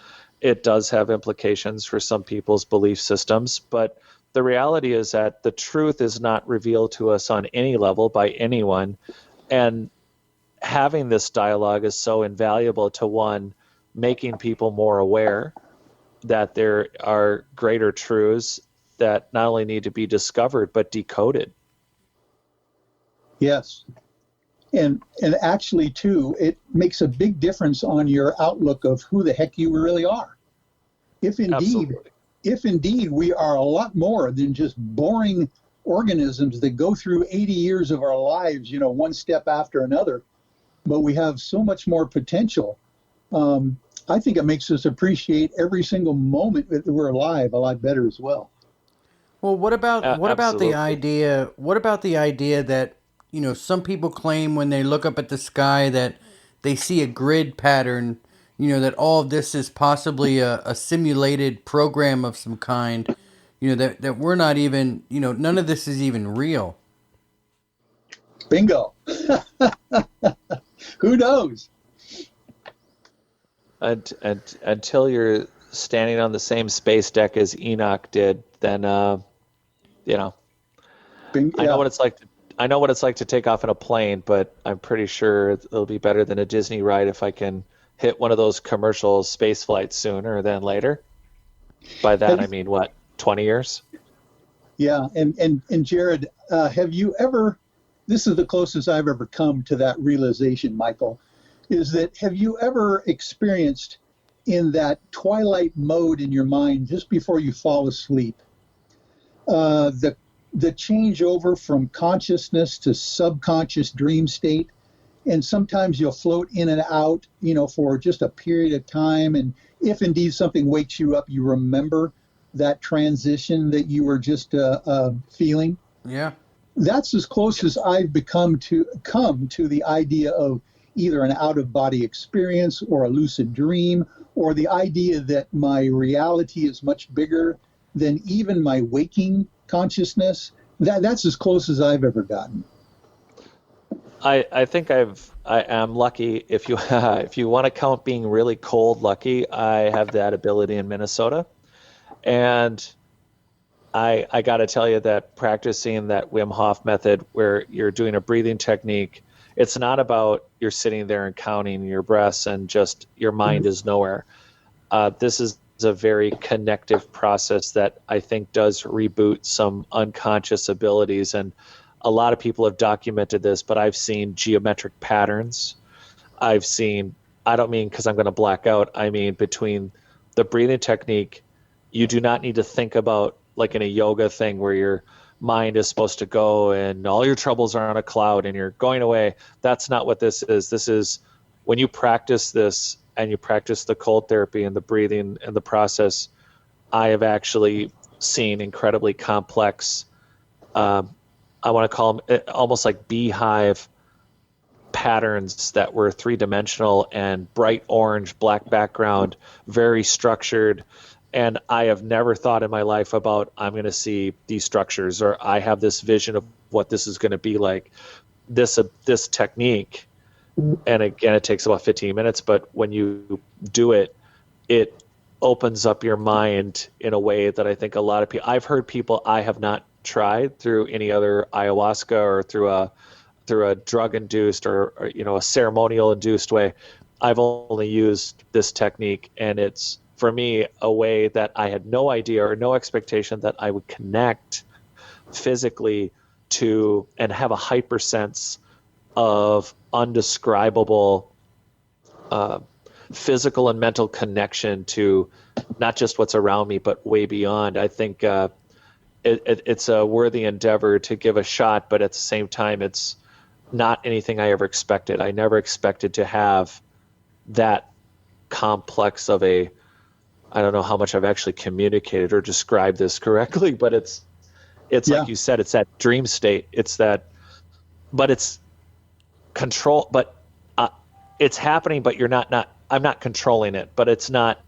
It does have implications for some people's belief systems, but the reality is that the truth is not revealed to us on any level by anyone. And having this dialogue is so invaluable to, one, making people more aware that there are greater truths that not only need to be discovered, but decoded. Yes. And actually, too, it makes a big difference on your outlook of who the heck you really are. If indeed we are a lot more than just boring organisms that go through 80 years of our lives, one step after another, but we have so much more potential. I think it makes us appreciate every single moment that we're alive a lot better as well. Well, what about the idea? What about the idea that some people claim when they look up at the sky that they see a grid pattern? That all of this is possibly a simulated program of some kind. That we're not even. None of this is even real. Bingo. Who knows? Until you're standing on the same space deck as Enoch did, then I know what it's like. I know what it's like to take off in a plane, but I'm pretty sure it'll be better than a Disney ride if I can hit one of those commercial space flights sooner than later. By that, I mean, 20 years? Yeah, and Jared, have you ever, this is the closest I've ever come to that realization, Michael, is that have you ever experienced in that twilight mode in your mind just before you fall asleep, the changeover from consciousness to subconscious dream state? And sometimes you'll float in and out, for just a period of time. And if indeed something wakes you up, you remember that transition that you were just feeling. Yeah. That's as close as I've come to the idea of either an out-of-body experience or a lucid dream, or the idea that my reality is much bigger than even my waking consciousness. That's as close as I've ever gotten. I think I am lucky. If you want to count being really cold lucky, I have that ability in Minnesota, and I got to tell you that practicing that Wim Hof method, where you're doing a breathing technique, it's not about you're sitting there and counting your breaths and just your mind is nowhere. This is a very connective process that I think does reboot some unconscious abilities. And a lot of people have documented this, but I've seen geometric patterns. I don't mean because I'm going to black out. I mean, between the breathing technique, you do not need to think about, like in a yoga thing where your mind is supposed to go and all your troubles are on a cloud and you're going away. That's not what this is. This is when you practice this and you practice the cold therapy and the breathing and the process, I have actually seen incredibly complex, I want to call them almost like beehive patterns that were three-dimensional and bright orange, black background, very structured. And I have never thought in my life about I'm going to see these structures or I have this vision of what this is going to be like. this technique, and again, it takes about 15 minutes, but when you do it, it opens up your mind in a way that I think a lot of people, I've heard people I have not tried through any other ayahuasca or through a drug induced or a ceremonial induced way. I've only used this technique, and it's for me a way that I had no idea or no expectation that I would connect physically to and have a hypersense of undescribable physical and mental connection to not just what's around me, but way beyond. I think it's a worthy endeavor to give a shot, but at the same time, it's not anything I ever expected. I never expected to have that complex of a, I don't know how much I've actually communicated or described this correctly, but it's like you said, it's that dream state. It's that, but it's control, but it's happening, but I'm not controlling it, but it's not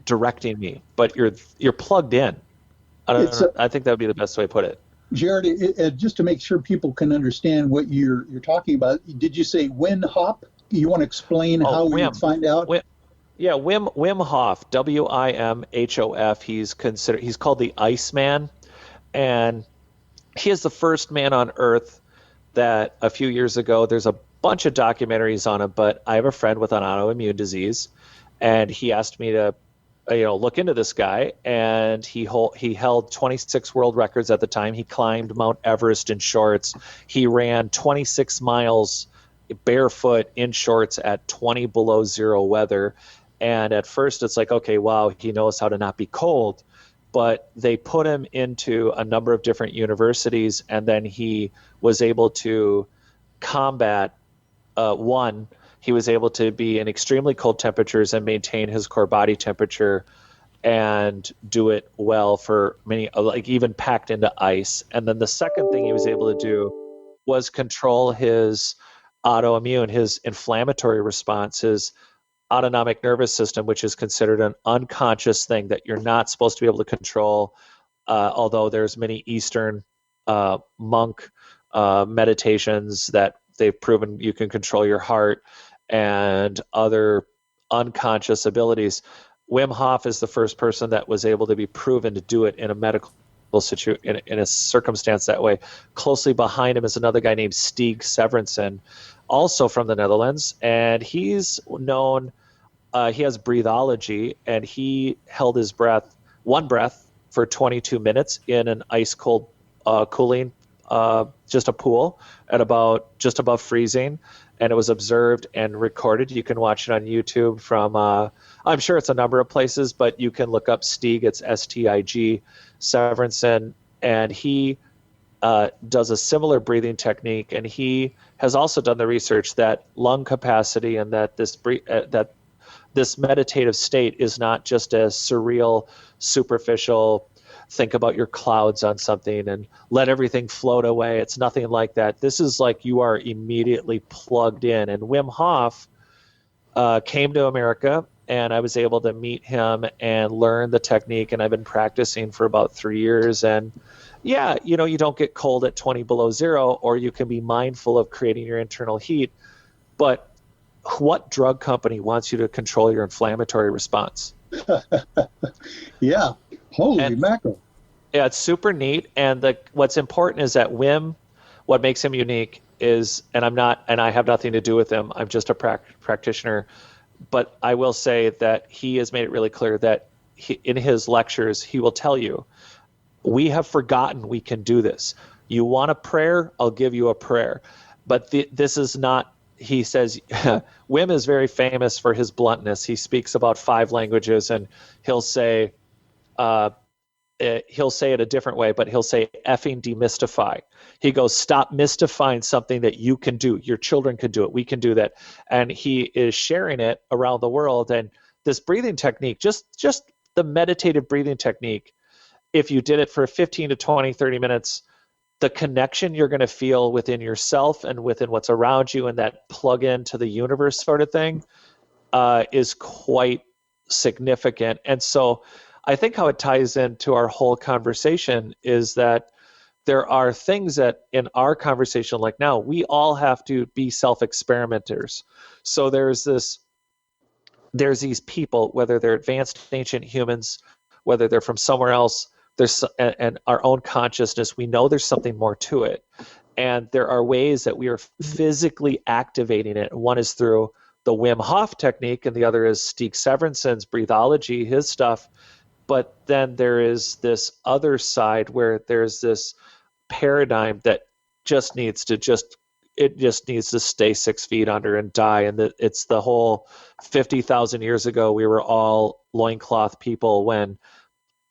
directing me, but you're plugged in. I don't know. I think that would be the best way to put it. Jared, just to make sure people can understand what you're talking about, did you say Wim Hof? You want to explain how we find out? Wim Hof, WIMHOF. He's called the Iceman, and he is the first man on Earth that a few years ago. There's a bunch of documentaries on him, but I have a friend with an autoimmune disease, and he asked me to look into this guy, and he held 26 world records at the time. He climbed Mount Everest in shorts. He ran 26 miles barefoot in shorts at 20 below zero weather. And at first it's like, okay, wow, he knows how to not be cold. But they put him into a number of different universities, and then he was able to combat he was able to be in extremely cold temperatures and maintain his core body temperature and do it well for many, like even packed into ice. And then the second thing he was able to do was control his autoimmune, his inflammatory response, his autonomic nervous system, which is considered an unconscious thing that you're not supposed to be able to control. Although there's many Eastern monk meditations that they've proven you can control your heart and other unconscious abilities. Wim Hof is the first person that was able to be proven to do it in a medical situation, in a circumstance that way. Closely behind him is another guy named Stig Severinsen, also from the Netherlands, and he's known. He has breathology, and he held his one breath for 22 minutes in an ice cold cooling, just a pool at just above freezing, and it was observed and recorded. You can watch it on YouTube from, I'm sure it's a number of places, but you can look up Stig, it's STIG, Severinsen, and he does a similar breathing technique, and he has also done the research that lung capacity and that this meditative state is not just a surreal, superficial, think about your clouds on something and let everything float away. It's nothing like that. This is like you are immediately plugged in. And Wim Hof came to America, and I was able to meet him and learn the technique, and I've been practicing for about 3 years. And yeah, you don't get cold at 20 below zero, or you can be mindful of creating your internal heat. But what drug company wants you to control your inflammatory response? Yeah. Holy mackerel. Yeah, it's super neat. And what's important is that Wim, what makes him unique is, and I have nothing to do with him, I'm just a practitioner, but I will say that he has made it really clear that in his lectures, he will tell you, we have forgotten we can do this. You want a prayer? I'll give you a prayer. But this is not, he says, Wim is very famous for his bluntness. He speaks about 5 languages, and he'll say it a different way, but he'll say effing demystify. He goes, stop mystifying something that you can do. Your children can do it. We can do that. And he is sharing it around the world. And this breathing technique, just the meditative breathing technique, if you did it for 15 to 20, 30 minutes, the connection you're going to feel within yourself and within what's around you, and that plug into the universe sort of thing, is quite significant. And so I think how it ties into our whole conversation is that there are things that in our conversation like now, we all have to be self-experimenters. So there's these people, whether they're advanced ancient humans, whether they're from somewhere else, and our own consciousness, we know there's something more to it. And there are ways that we are physically activating it. One is through the Wim Hof technique, and the other is Stig Severinsen's breathology, his stuff. But then there is this other side where there's this paradigm that just needs to stay 6 feet under and die. And it's the whole 50,000 years ago, we were all loincloth people, when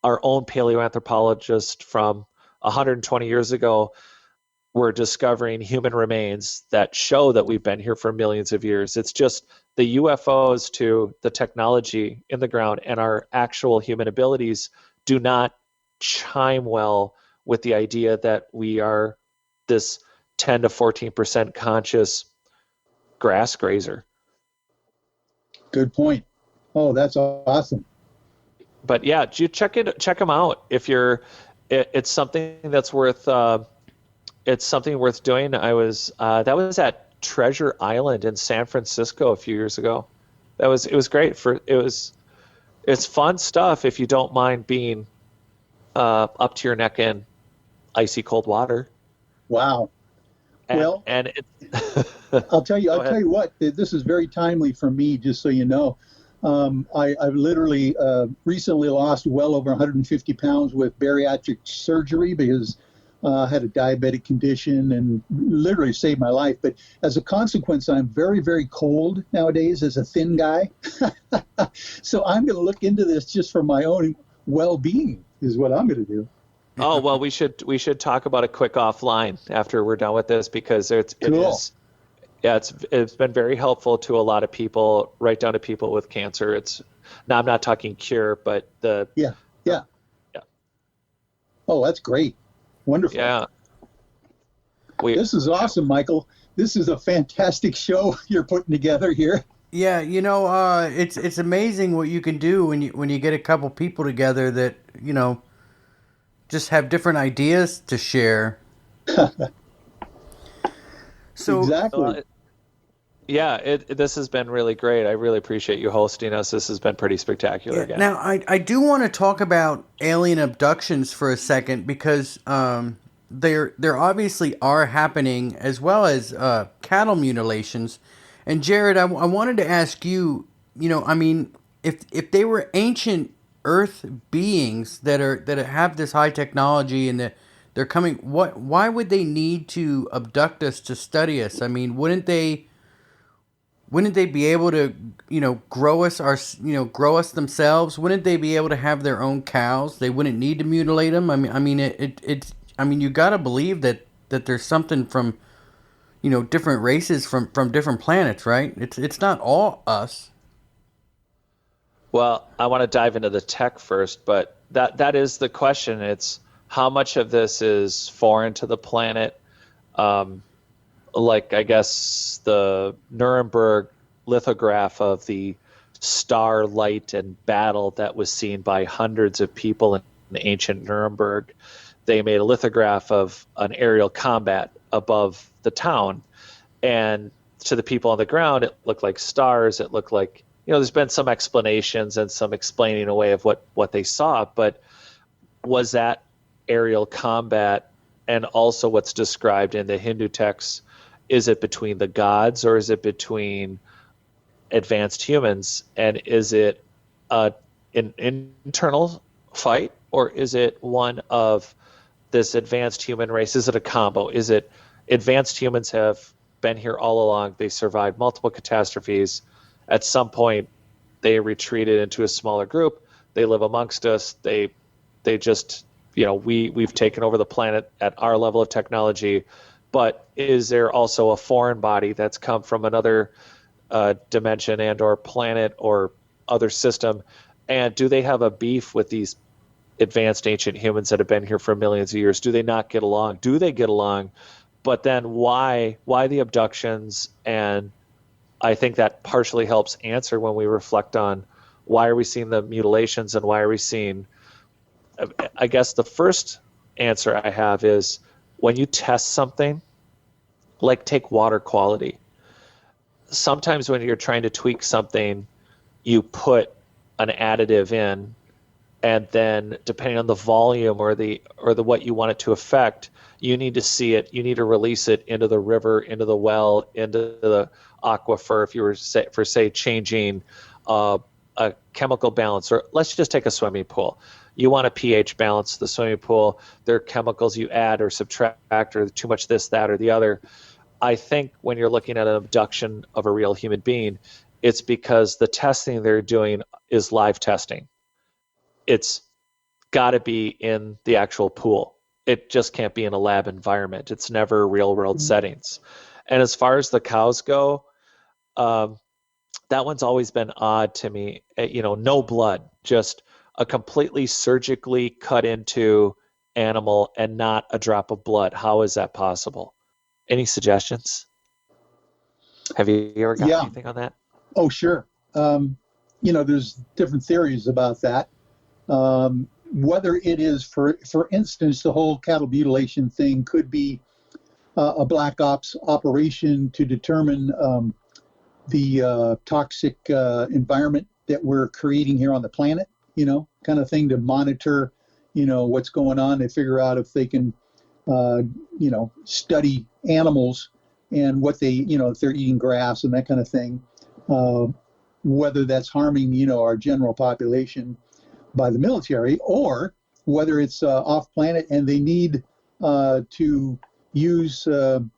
our own paleoanthropologist from 120 years ago were discovering human remains that show that we've been here for millions of years. It's just the UFOs to the technology in the ground and our actual human abilities do not chime well with the idea that we are this 10 to 14% conscious grass grazer. Good point. Oh, that's awesome. But yeah, you check them out if you're. It's something that's worth. It's something worth doing. That was at Treasure Island in San Francisco a few years ago. It was great. It's fun stuff if you don't mind being up to your neck in icy cold water. Wow. I'll tell you what, this is very timely for me, just so you know. I've literally recently lost well over 150 pounds with bariatric surgery because I had a diabetic condition and literally saved my life. But as a consequence, I'm very, very cold nowadays as a thin guy. So I'm going to look into this just for my own well-being is what I'm going to do. Oh, well, we should talk about it quick offline after we're done with this, because it's been very helpful to a lot of people, right down to people with cancer. I'm not talking cure, but yeah. Oh, that's great. Wonderful. Yeah. This is awesome, Michael. This is a fantastic show you're putting together here. Yeah, it's amazing what you can do when you get a couple people together that, just have different ideas to share. So exactly. This has been really great. I really appreciate you hosting us. This has been pretty spectacular again. Now, I do want to talk about alien abductions for a second, because there obviously are happening, as well as cattle mutilations. And Jared, I wanted to ask you, if they were ancient Earth beings that have this high technology and that they're coming, why would they need to abduct us to study us? I mean, wouldn't they be able to, grow us themselves? Wouldn't they be able to have their own cows? They wouldn't need to mutilate them. You got to believe that there's something from, different races from different planets, right? It's not all us. Well, I want to dive into the tech first, but that is the question. It's how much of this is foreign to the planet. Like, I guess, the Nuremberg lithograph of the starlight and battle that was seen by hundreds of people in ancient Nuremberg. They made a lithograph of an aerial combat above the town. And to the people on the ground, it looked like stars. It looked like, there's been some explanations and some explaining away of what they saw. But was that aerial combat, and also what's described in the Hindu texts, is it between the gods or is it between advanced humans? And is it an internal fight, or is it one of this advanced human race? Is it a combo? Is it advanced humans have been here all along? They survived multiple catastrophes. At some point, they retreated into a smaller group. They live amongst us. They just, we've taken over the planet at our level of technology. But is there also a foreign body that's come from another dimension and or planet or other system? And do they have a beef with these advanced ancient humans that have been here for millions of years? Do they not get along? Do they get along? But then why the abductions? And I think that partially helps answer when we reflect on why are we seeing the mutilations and why are we seeing, I guess the first answer I have is when you test something, like take water quality. Sometimes when you're trying to tweak something, you put an additive in, and then depending on the volume or the what you want it to affect, you need to see it, you need to release it into the river, into the well, into the aquifer. If you were say changing a chemical balance, or let's just take a swimming pool. You want a pH balance the swimming pool. There are chemicals you add or subtract, or too much this, that, or the other. I think when you're looking at an abduction of a real human being, it's because the testing they're doing is live testing. It's got to be in the actual pool. It just can't be in a lab environment. It's never real world settings. And as far as the cows go, that one's always been odd to me. No blood, just a completely surgically cut into animal and not a drop of blood. How is that possible? Any suggestions? Have you ever got anything on that? Oh, sure. There's different theories about that. Whether it is, for instance, the whole cattle mutilation thing could be a black ops operation to determine the toxic environment that we're creating here on the planet, kind of thing, to monitor, what's going on. They figure out if they can, study animals and what they, if they're eating grass and that kind of thing, whether that's harming, our general population by the military, or whether it's off planet and they need to use some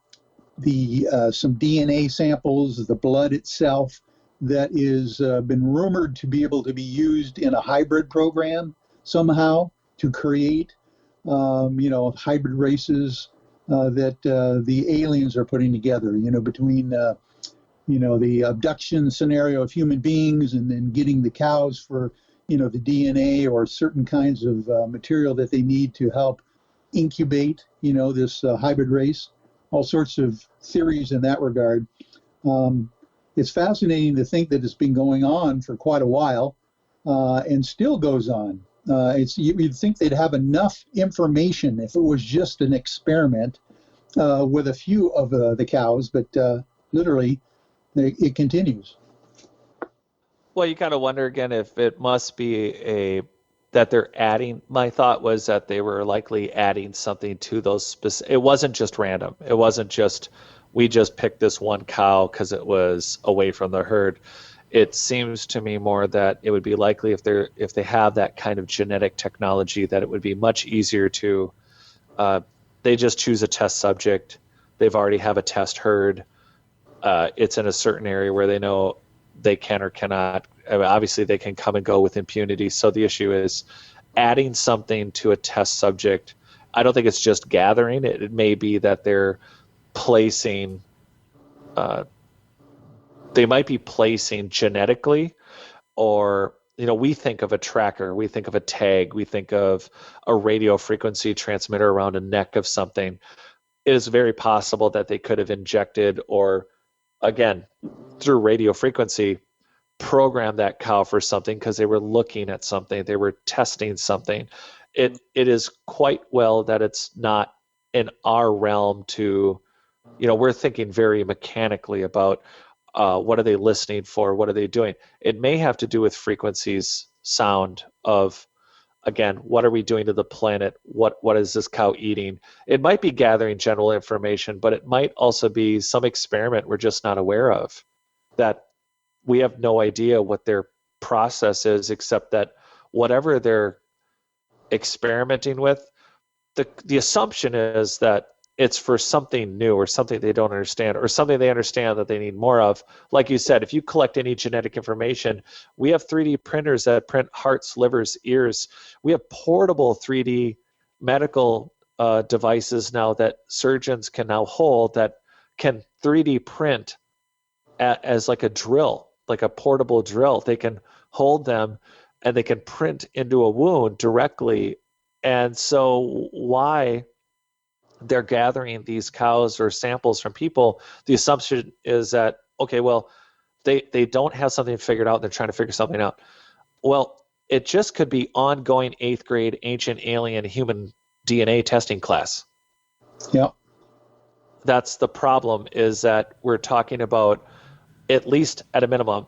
DNA samples, the blood itself, that is been rumored to be able to be used in a hybrid program somehow to create, hybrid races that the aliens are putting together, between, the abduction scenario of human beings and then getting the cows for, the DNA or certain kinds of material that they need to help incubate, this hybrid race. All sorts of theories in that regard. It's fascinating to think that it's been going on for quite a while and still goes on. You'd think they'd have enough information if it was just an experiment with a few of the cows, but literally it continues. Well, you kind of wonder again if it must be that they're adding. My thought was that they were likely adding something to those it wasn't just random. It wasn't just we just picked this one cow because it was away from the herd. It seems to me more that it would be likely if they have that kind of genetic technology that it would be much easier to. They just choose a test subject. They've already have a test herd. It's in a certain area where they know they can or cannot. Obviously, they can come and go with impunity. So the issue is adding something to a test subject. I don't think it's just gathering. It may be that they're placing, they might be placing genetically, or, we think of a tracker, we think of a tag, we think of a radio frequency transmitter around a neck of something. It is very possible that they could have injected, or again, through radio frequency, program that cow for something because they were looking at something, they were testing something. It is quite well that it's not in our realm to, we're thinking very mechanically about what are they listening for, what are they doing. It may have to do with frequencies, sound of, again, what are we doing to the planet? What is this cow eating? It might be gathering general information, but it might also be some experiment we're just not aware of, that we have no idea what their process is, except that whatever they're experimenting with, the assumption is that it's for something new or something they don't understand or something they understand that they need more of. Like you said, if you collect any genetic information, we have 3D printers that print hearts, livers, ears. We have portable 3D medical devices now that surgeons can now hold that can 3D print as like a drill, like a portable drill. They can hold them and they can print into a wound directly. And so why they're gathering these cows or samples from people, the assumption is that, okay, well, they don't have something figured out. They're trying to figure something out. Well, it just could be ongoing 8th grade ancient alien human DNA testing class. Yeah. That's the problem, is that we're talking about, at least at a minimum,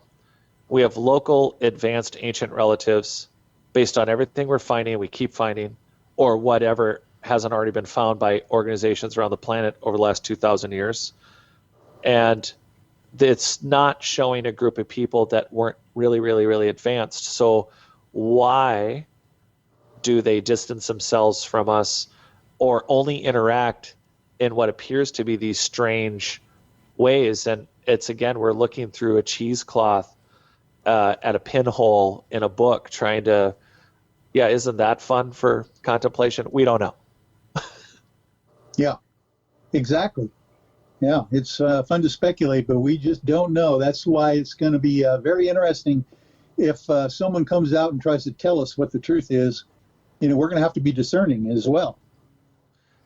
we have local advanced ancient relatives based on everything we're finding, we keep finding, or whatever hasn't already been found by organizations around the planet over the last 2,000 years. And it's not showing a group of people that weren't really, really, really advanced. So why do they distance themselves from us or only interact in what appears to be these strange ways? And it's, again, we're looking through a cheesecloth at a pinhole in a book trying to, isn't that fun for contemplation? We don't know. Yeah, exactly. Yeah, it's fun to speculate, but we just don't know. That's why it's going to be very interesting if someone comes out and tries to tell us what the truth is. We're going to have to be discerning as well.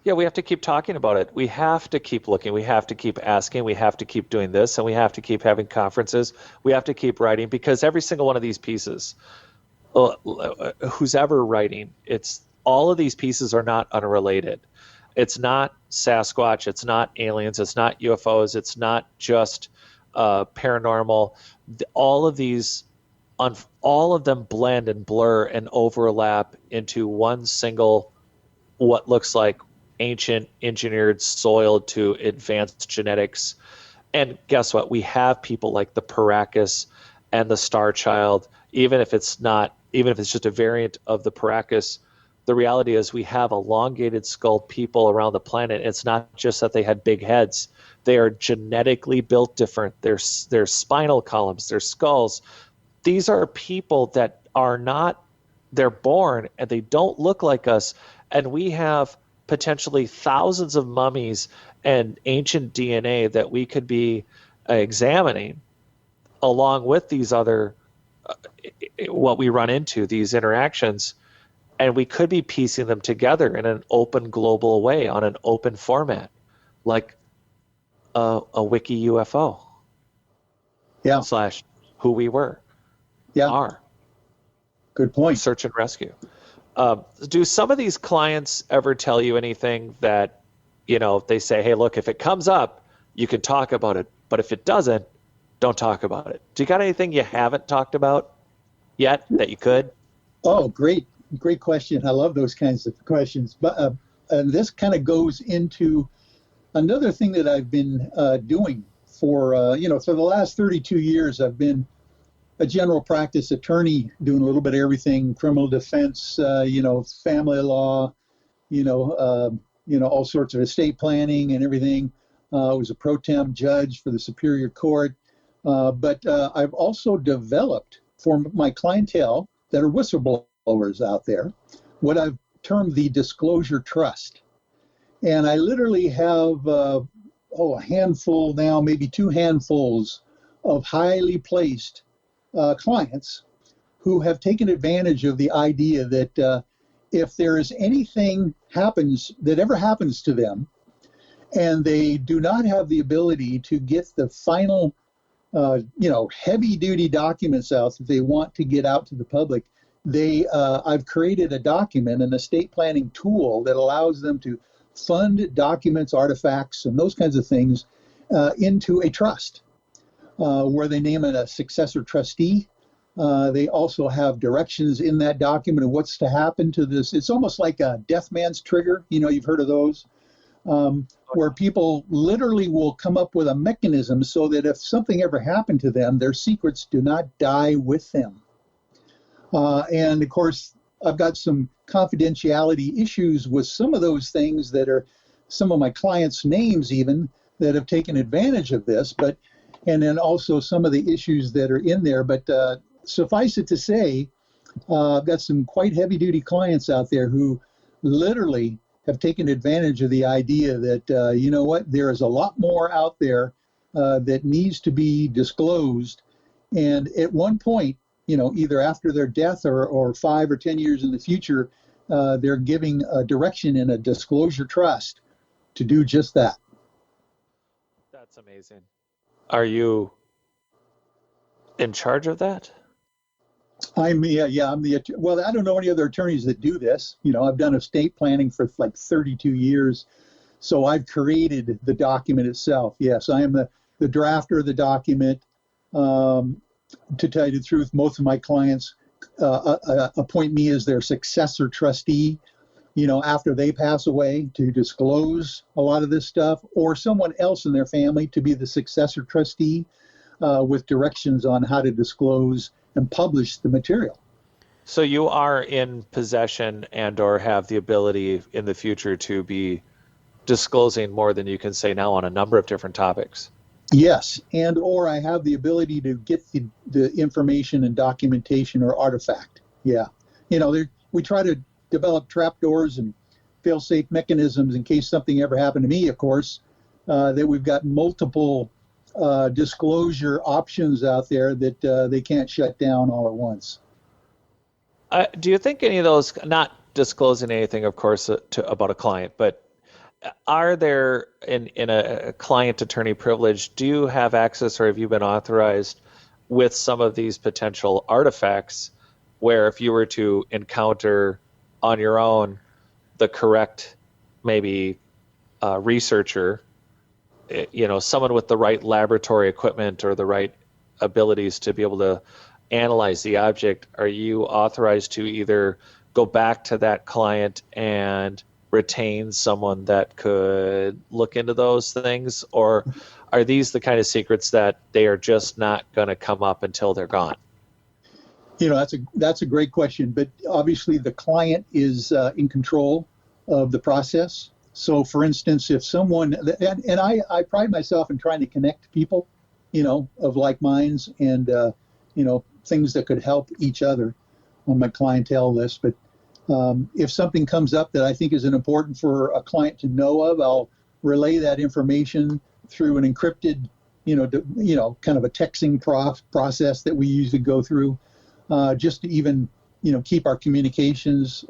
Yeah, we have to keep talking about it. We have to keep looking. We have to keep asking. We have to keep doing this, and we have to keep having conferences. We have to keep writing, because every single one of these pieces, who's ever writing, it's all of these pieces are not unrelated. It's not Sasquatch. It's not aliens. It's not UFOs. It's not just paranormal. All of these, all of them blend and blur and overlap into one single, what looks like ancient engineered soil to advanced genetics. And guess what? We have people like the Paracas and the Star Child, even if it's just a variant of the Paracas. The reality is we have elongated skulled people around the planet. It's not just that they had big heads. They are genetically built different. Their spinal columns, their skulls. These are people that are not, they're born and they don't look like us. And we have potentially thousands of mummies and ancient DNA that we could be examining, along with these other, what we run into, these interactions. And we could be piecing them together in an open global way, on an open format, like a wiki UFO. Yeah. / who we were. Yeah. Are. Good point. Search and rescue. Do some of these clients ever tell you anything that, they say, hey, look, if it comes up, you can talk about it. But if it doesn't, don't talk about it. Do you got anything you haven't talked about yet that you could? Oh, great question. I love those kinds of questions. But and this kind of goes into another thing that I've been doing for for the last 32 years. I've been a general practice attorney, doing a little bit of everything: criminal defense, family law, all sorts of estate planning and everything. I was a pro tem judge for the Superior Court, but I've also developed for my clientele that are whistleblowers out there what I've termed the disclosure trust. And I literally have a handful now, maybe 2 handfuls of highly placed clients who have taken advantage of the idea that if there is anything that ever happens to them, and they do not have the ability to get the final, heavy duty documents out that they want to get out to the public, I've created a document, an estate planning tool that allows them to fund documents, artifacts, and those kinds of things into a trust where they name it a successor trustee. They also have directions in that document of what's to happen to this. It's almost like a death man's trigger. You've heard of those, where people literally will come up with a mechanism so that if something ever happened to them, their secrets do not die with them. And of course, I've got some confidentiality issues with some of those things that are some of my clients' names even that have taken advantage of this, and then also some of the issues that are in there. But suffice it to say, I've got some quite heavy-duty clients out there who literally have taken advantage of the idea that, there is a lot more out there that needs to be disclosed. And at one point, either after their death or 5 or 10 years in the future, they're giving a direction in a disclosure trust to do just that. That's amazing. Are you in charge of that? I'm the well, I don't know any other attorneys that do this. I've done estate planning for like 32 years, so I've created the document itself. Yes, I am the drafter of the document. To tell you the truth, most of my clients appoint me as their successor trustee, after they pass away, to disclose a lot of this stuff, or someone else in their family to be the successor trustee with directions on how to disclose and publish the material. So you are in possession and or have the ability in the future to be disclosing more than you can say now on a number of different topics. Yes, and or I have the ability to get the information and documentation or artifact. Yeah. We try to develop trapdoors and fail-safe mechanisms in case something ever happened to me, of course, that we've got multiple disclosure options out there that they can't shut down all at once. Do you think any of those, not disclosing anything, of course, about a client, but are there in a client attorney privilege, do you have access or have you been authorized with some of these potential artifacts where if you were to encounter on your own the correct maybe researcher, someone with the right laboratory equipment or the right abilities to be able to analyze the object, are you authorized to either go back to that client and retain someone that could look into those things, or are these the kind of secrets that they are just not going to come up until they're gone? That's a great question, but obviously the client is in control of the process. So, for instance, if someone, and I pride myself in trying to connect people, of like minds and things that could help each other on my clientele list, but if something comes up that I think is important for a client to know of, I'll relay that information through an encrypted, kind of a texting process that we usually go through, just to even, keep our communications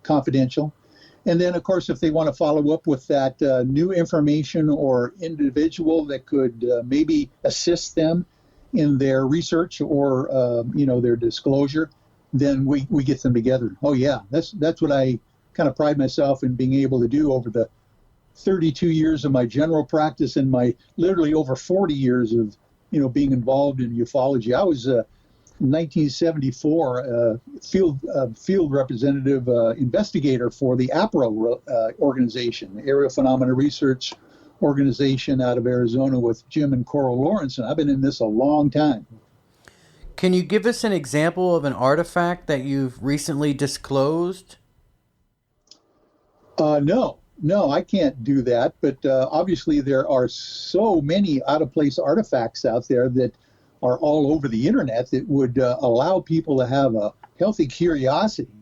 confidential. And then, of course, if they want to follow up with that new information or individual that could maybe assist them in their research or, their disclosure, then we get them together. Oh yeah, that's what I kind of pride myself in being able to do over the 32 years of my general practice and my literally over 40 years of being involved in ufology. I was in 1974 field representative investigator for the APRO organization, Area Phenomena Research Organization out of Arizona with Jim and Coral Lawrence, and I've been in this a long time. Can you give us an example of an artifact that you've recently disclosed? No, I can't do that. But obviously there are so many out-of-place artifacts out there that are all over the internet that would allow people to have a healthy curiosity.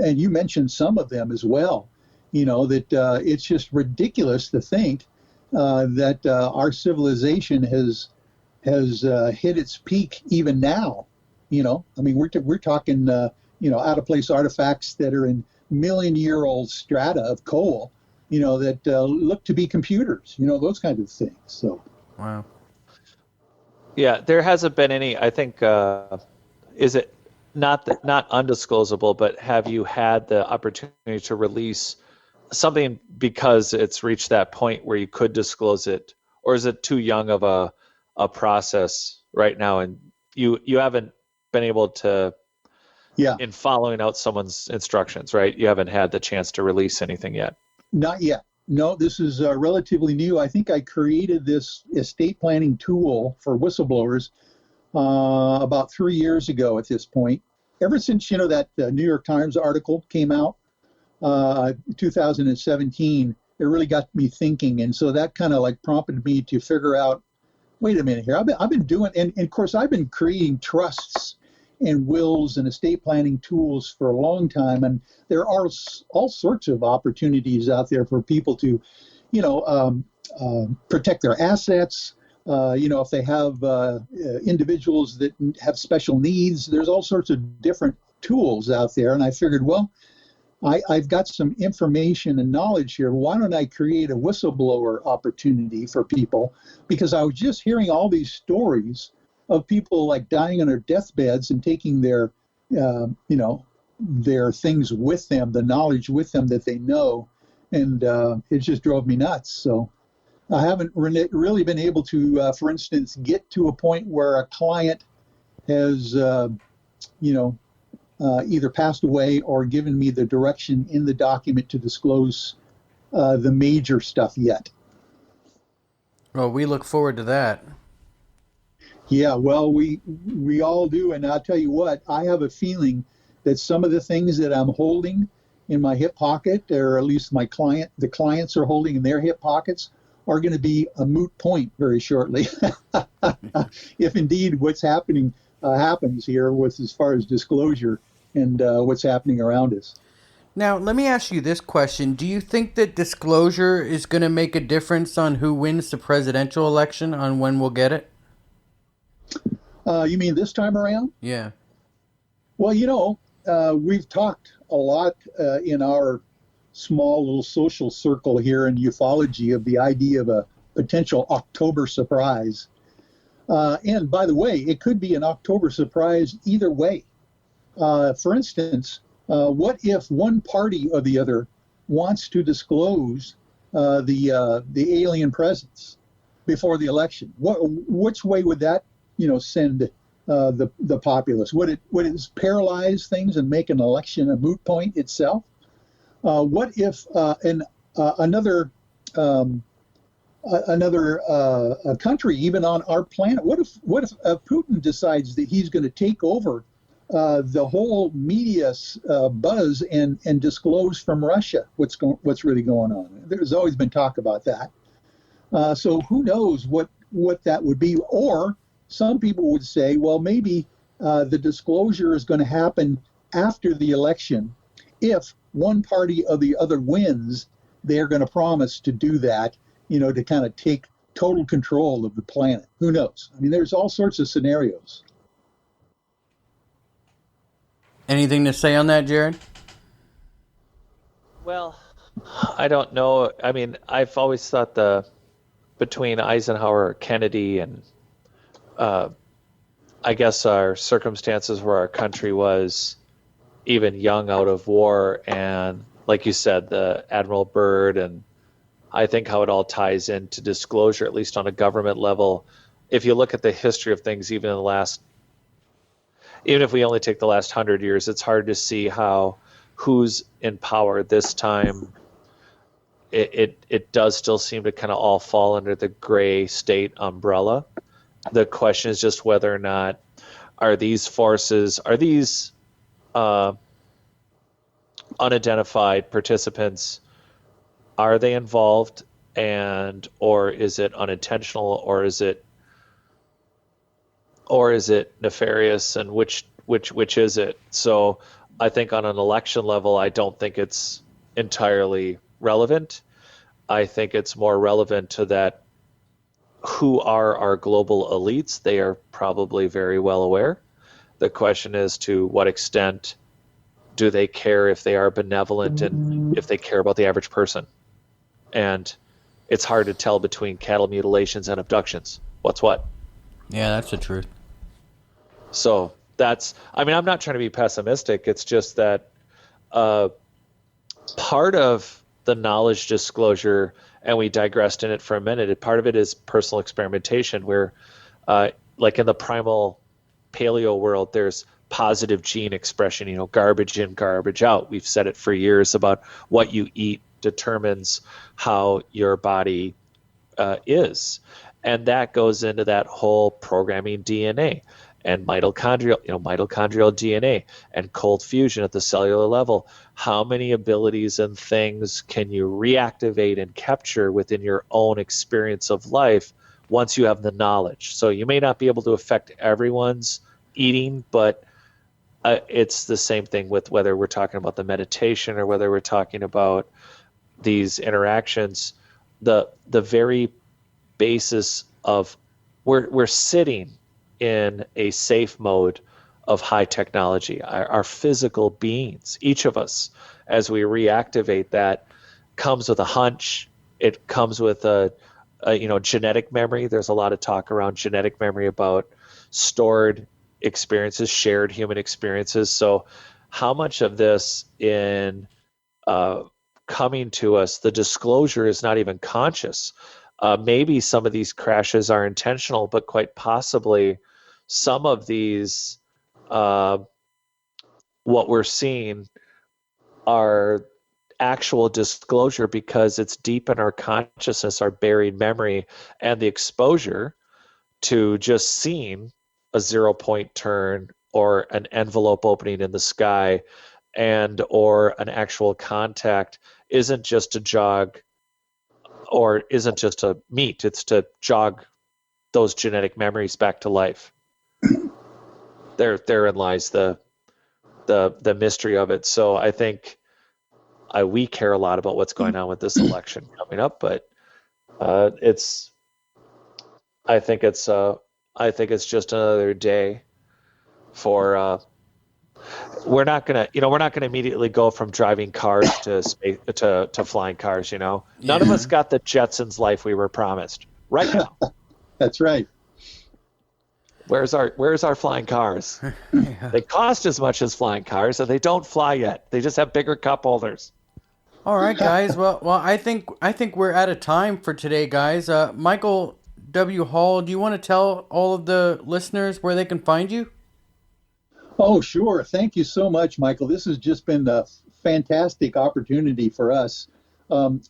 And you mentioned some of them as well. That it's just ridiculous to think that our civilization has hit its peak even now. We're talking out of place artifacts that are in million-year-old strata of coal, that look to be computers, those kinds of things. So wow. Yeah, there hasn't been any, I think, is it not undisclosable, but have you had the opportunity to release something because it's reached that point where you could disclose it, or is it too young of a process right now, and you haven't been able to, in following out someone's instructions, right? You haven't had the chance to release anything yet. Not yet. No, this is relatively new. I think I created this estate planning tool for whistleblowers about 3 years ago at this point. Ever since, that New York Times article came out, 2017, it really got me thinking. And so that kind of like prompted me to figure out, wait a minute here. I've been doing, and of course, I've been creating trusts and wills and estate planning tools for a long time. And there are all sorts of opportunities out there for people to, protect their assets. If they have individuals that have special needs, there's all sorts of different tools out there. And I figured, well, I've got some information and knowledge here. Why don't I create a whistleblower opportunity for people? Because I was just hearing all these stories of people like dying on their deathbeds and taking their you know, there are things with them, the knowledge with them that they know, and it just drove me nuts. So I haven't really been able to, for instance, get to a point where a client has, you know, either passed away or given me the direction in the document to disclose the major stuff yet. Well, we look forward to that. Yeah, well, we all do, and I'll tell you what, I have a feeling that some of the things that I'm holding in my hip pocket, or at least the clients are holding in their hip pockets, are going to be a moot point very shortly, if indeed what's happening happens here with as far as disclosure and what's happening around us. Now, let me ask you this question. Do you think that disclosure is going to make a difference on who wins the presidential election, on when we'll get it? You mean this time around? Yeah. Well, you know, we've talked a lot in our small little social circle here in ufology of the idea of a potential October surprise. And by the way, it could be an October surprise either way. For instance, what if one party or the other wants to disclose the alien presence before the election? Which way would that, you know, send the populace? Would it paralyze things and make an election a moot point itself? What if another country, even on our planet, what if Putin decides that he's going to take over the whole media buzz and disclose from Russia what's really going on? There's always been talk about that. So who knows what that would be? Or some people would say, well, maybe the disclosure is going to happen after the election. If one party or the other wins, they're going to promise to do that, you know, to kind of take total control of the planet. Who knows? I mean, there's all sorts of scenarios. Anything to say on that, Jared? Well, I don't know. I mean, I've always thought between Eisenhower, Kennedy, and I guess our circumstances where our country was even young out of war, and like you said, the Admiral Byrd, and I think how it all ties into disclosure, at least on a government level. If you look at the history of things, even if we only take the last 100 years, it's hard to see how who's in power this time. It does still seem to kind of all fall under the gray state umbrella. The question is just whether or not are these unidentified participants, are they involved, or is it unintentional, or is it nefarious, and which is it? So I think on an election level, I don't think it's entirely relevant. I think it's more relevant to that. Who are our global elites? They are probably very well aware. The question is, to what extent do they care, if they are benevolent, and if they care about the average person? And it's hard to tell between cattle mutilations and abductions. What's what? Yeah, that's the truth. So I'm not trying to be pessimistic. It's just that part of the knowledge disclosure, and we digressed in it for a minute, part of it is personal experimentation, where like in the primal paleo world, there's positive gene expression, garbage in, garbage out. We've said it for years about what you eat determines how your body is. And that goes into that whole programming DNA and mitochondrial DNA and cold fusion at the cellular level. How many abilities and things can you reactivate and capture within your own experience of life once you have the knowledge? So you may not be able to affect everyone's eating, but it's the same thing with whether we're talking about the meditation or whether we're talking about these interactions. The very basis of we're sitting in a safe mode of high technology. Our physical beings, each of us, as we reactivate that, comes with a hunch. It comes with a genetic memory. There's a lot of talk around genetic memory about stored experiences, shared human experiences. So how much of this in coming to us, the disclosure is not even conscious. Maybe some of these crashes are intentional, but quite possibly some of these, what we're seeing are actual disclosure because it's deep in our consciousness, our buried memory, and the exposure to just seeing a 0-point turn or an envelope opening in the sky and or an actual contact isn't just to jog or isn't just to meet, it's to jog those genetic memories back to life. Therein lies the mystery of it. So I think we care a lot about what's going on with this election coming up, but I think it's just another day for we're not gonna immediately go from driving cars to flying cars. None of us got the Jetsons life we were promised right now. That's right. Where's our flying cars? Yeah. They cost as much as flying cars, and they don't fly yet. They just have bigger cup holders. All right, guys. Well, I think we're out of time for today, guys. Michael W. Hall, do you want to tell all of the listeners where they can find you? Oh, sure. Thank you so much, Michael. This has just been a fantastic opportunity for us.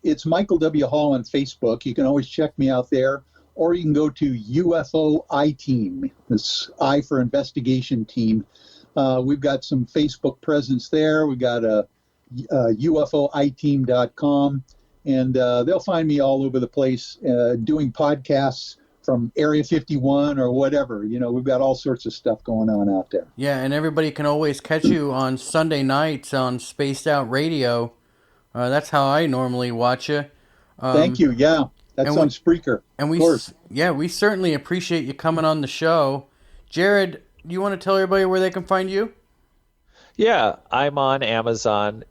It's Michael W. Hall on Facebook. You can always check me out there, or you can go to UFO I Team. It's I for investigation team. We've got some Facebook presence there. We've got UFOiteam.com, and they'll find me all over the place doing podcasts from Area 51 or whatever. We've got all sorts of stuff going on out there. Yeah, and everybody can always catch you on Sunday nights on Spaced Out Radio. That's how I normally watch you. Thank you. Yeah, that's on Spreaker. And of course. we certainly appreciate you coming on the show. Jared, do you want to tell everybody where they can find you? Yeah, I'm on Amazon.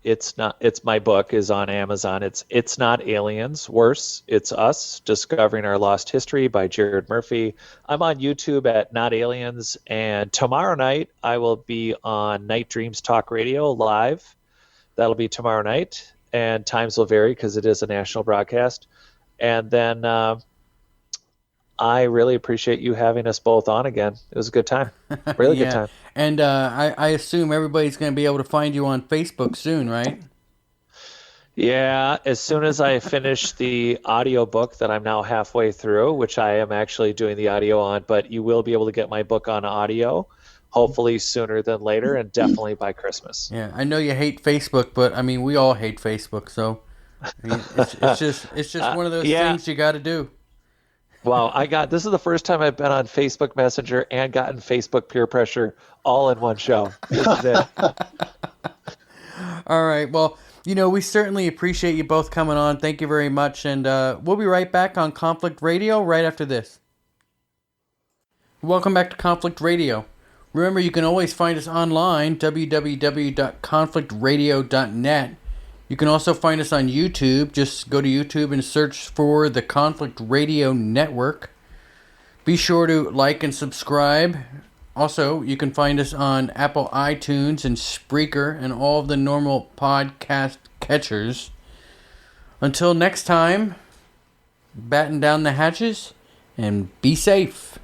My book is on Amazon. It's Not Aliens, Worse, It's Us, Discovering Our Lost History by Jared Murphy. I'm on YouTube at Not Aliens, and tomorrow night I will be on Night Dreams Talk Radio live. That'll be tomorrow night, and times will vary because it is a national broadcast. And then I really appreciate you having us both on again. It was a good time. Really good time. And I assume everybody's going to be able to find you on Facebook soon, right? Yeah, as soon as I finish the audio book that I'm now halfway through, which I am actually doing the audio on, but you will be able to get my book on audio, hopefully sooner than later, and definitely by Christmas. Yeah, I know you hate Facebook, but I mean, we all hate Facebook, so it's just one of those things you got to do. Wow, this is the first time I've been on Facebook Messenger and gotten Facebook peer pressure all in one show. This is it. All right. Well, we certainly appreciate you both coming on. Thank you very much. And we'll be right back on Conflict Radio right after this. Welcome back to Conflict Radio. Remember, you can always find us online, www.conflictradio.net. You can also find us on YouTube. Just go to YouTube and search for the Conflict Radio Network. Be sure to like and subscribe. Also, you can find us on Apple iTunes and Spreaker and all of the normal podcast catchers. Until next time, batten down the hatches and be safe.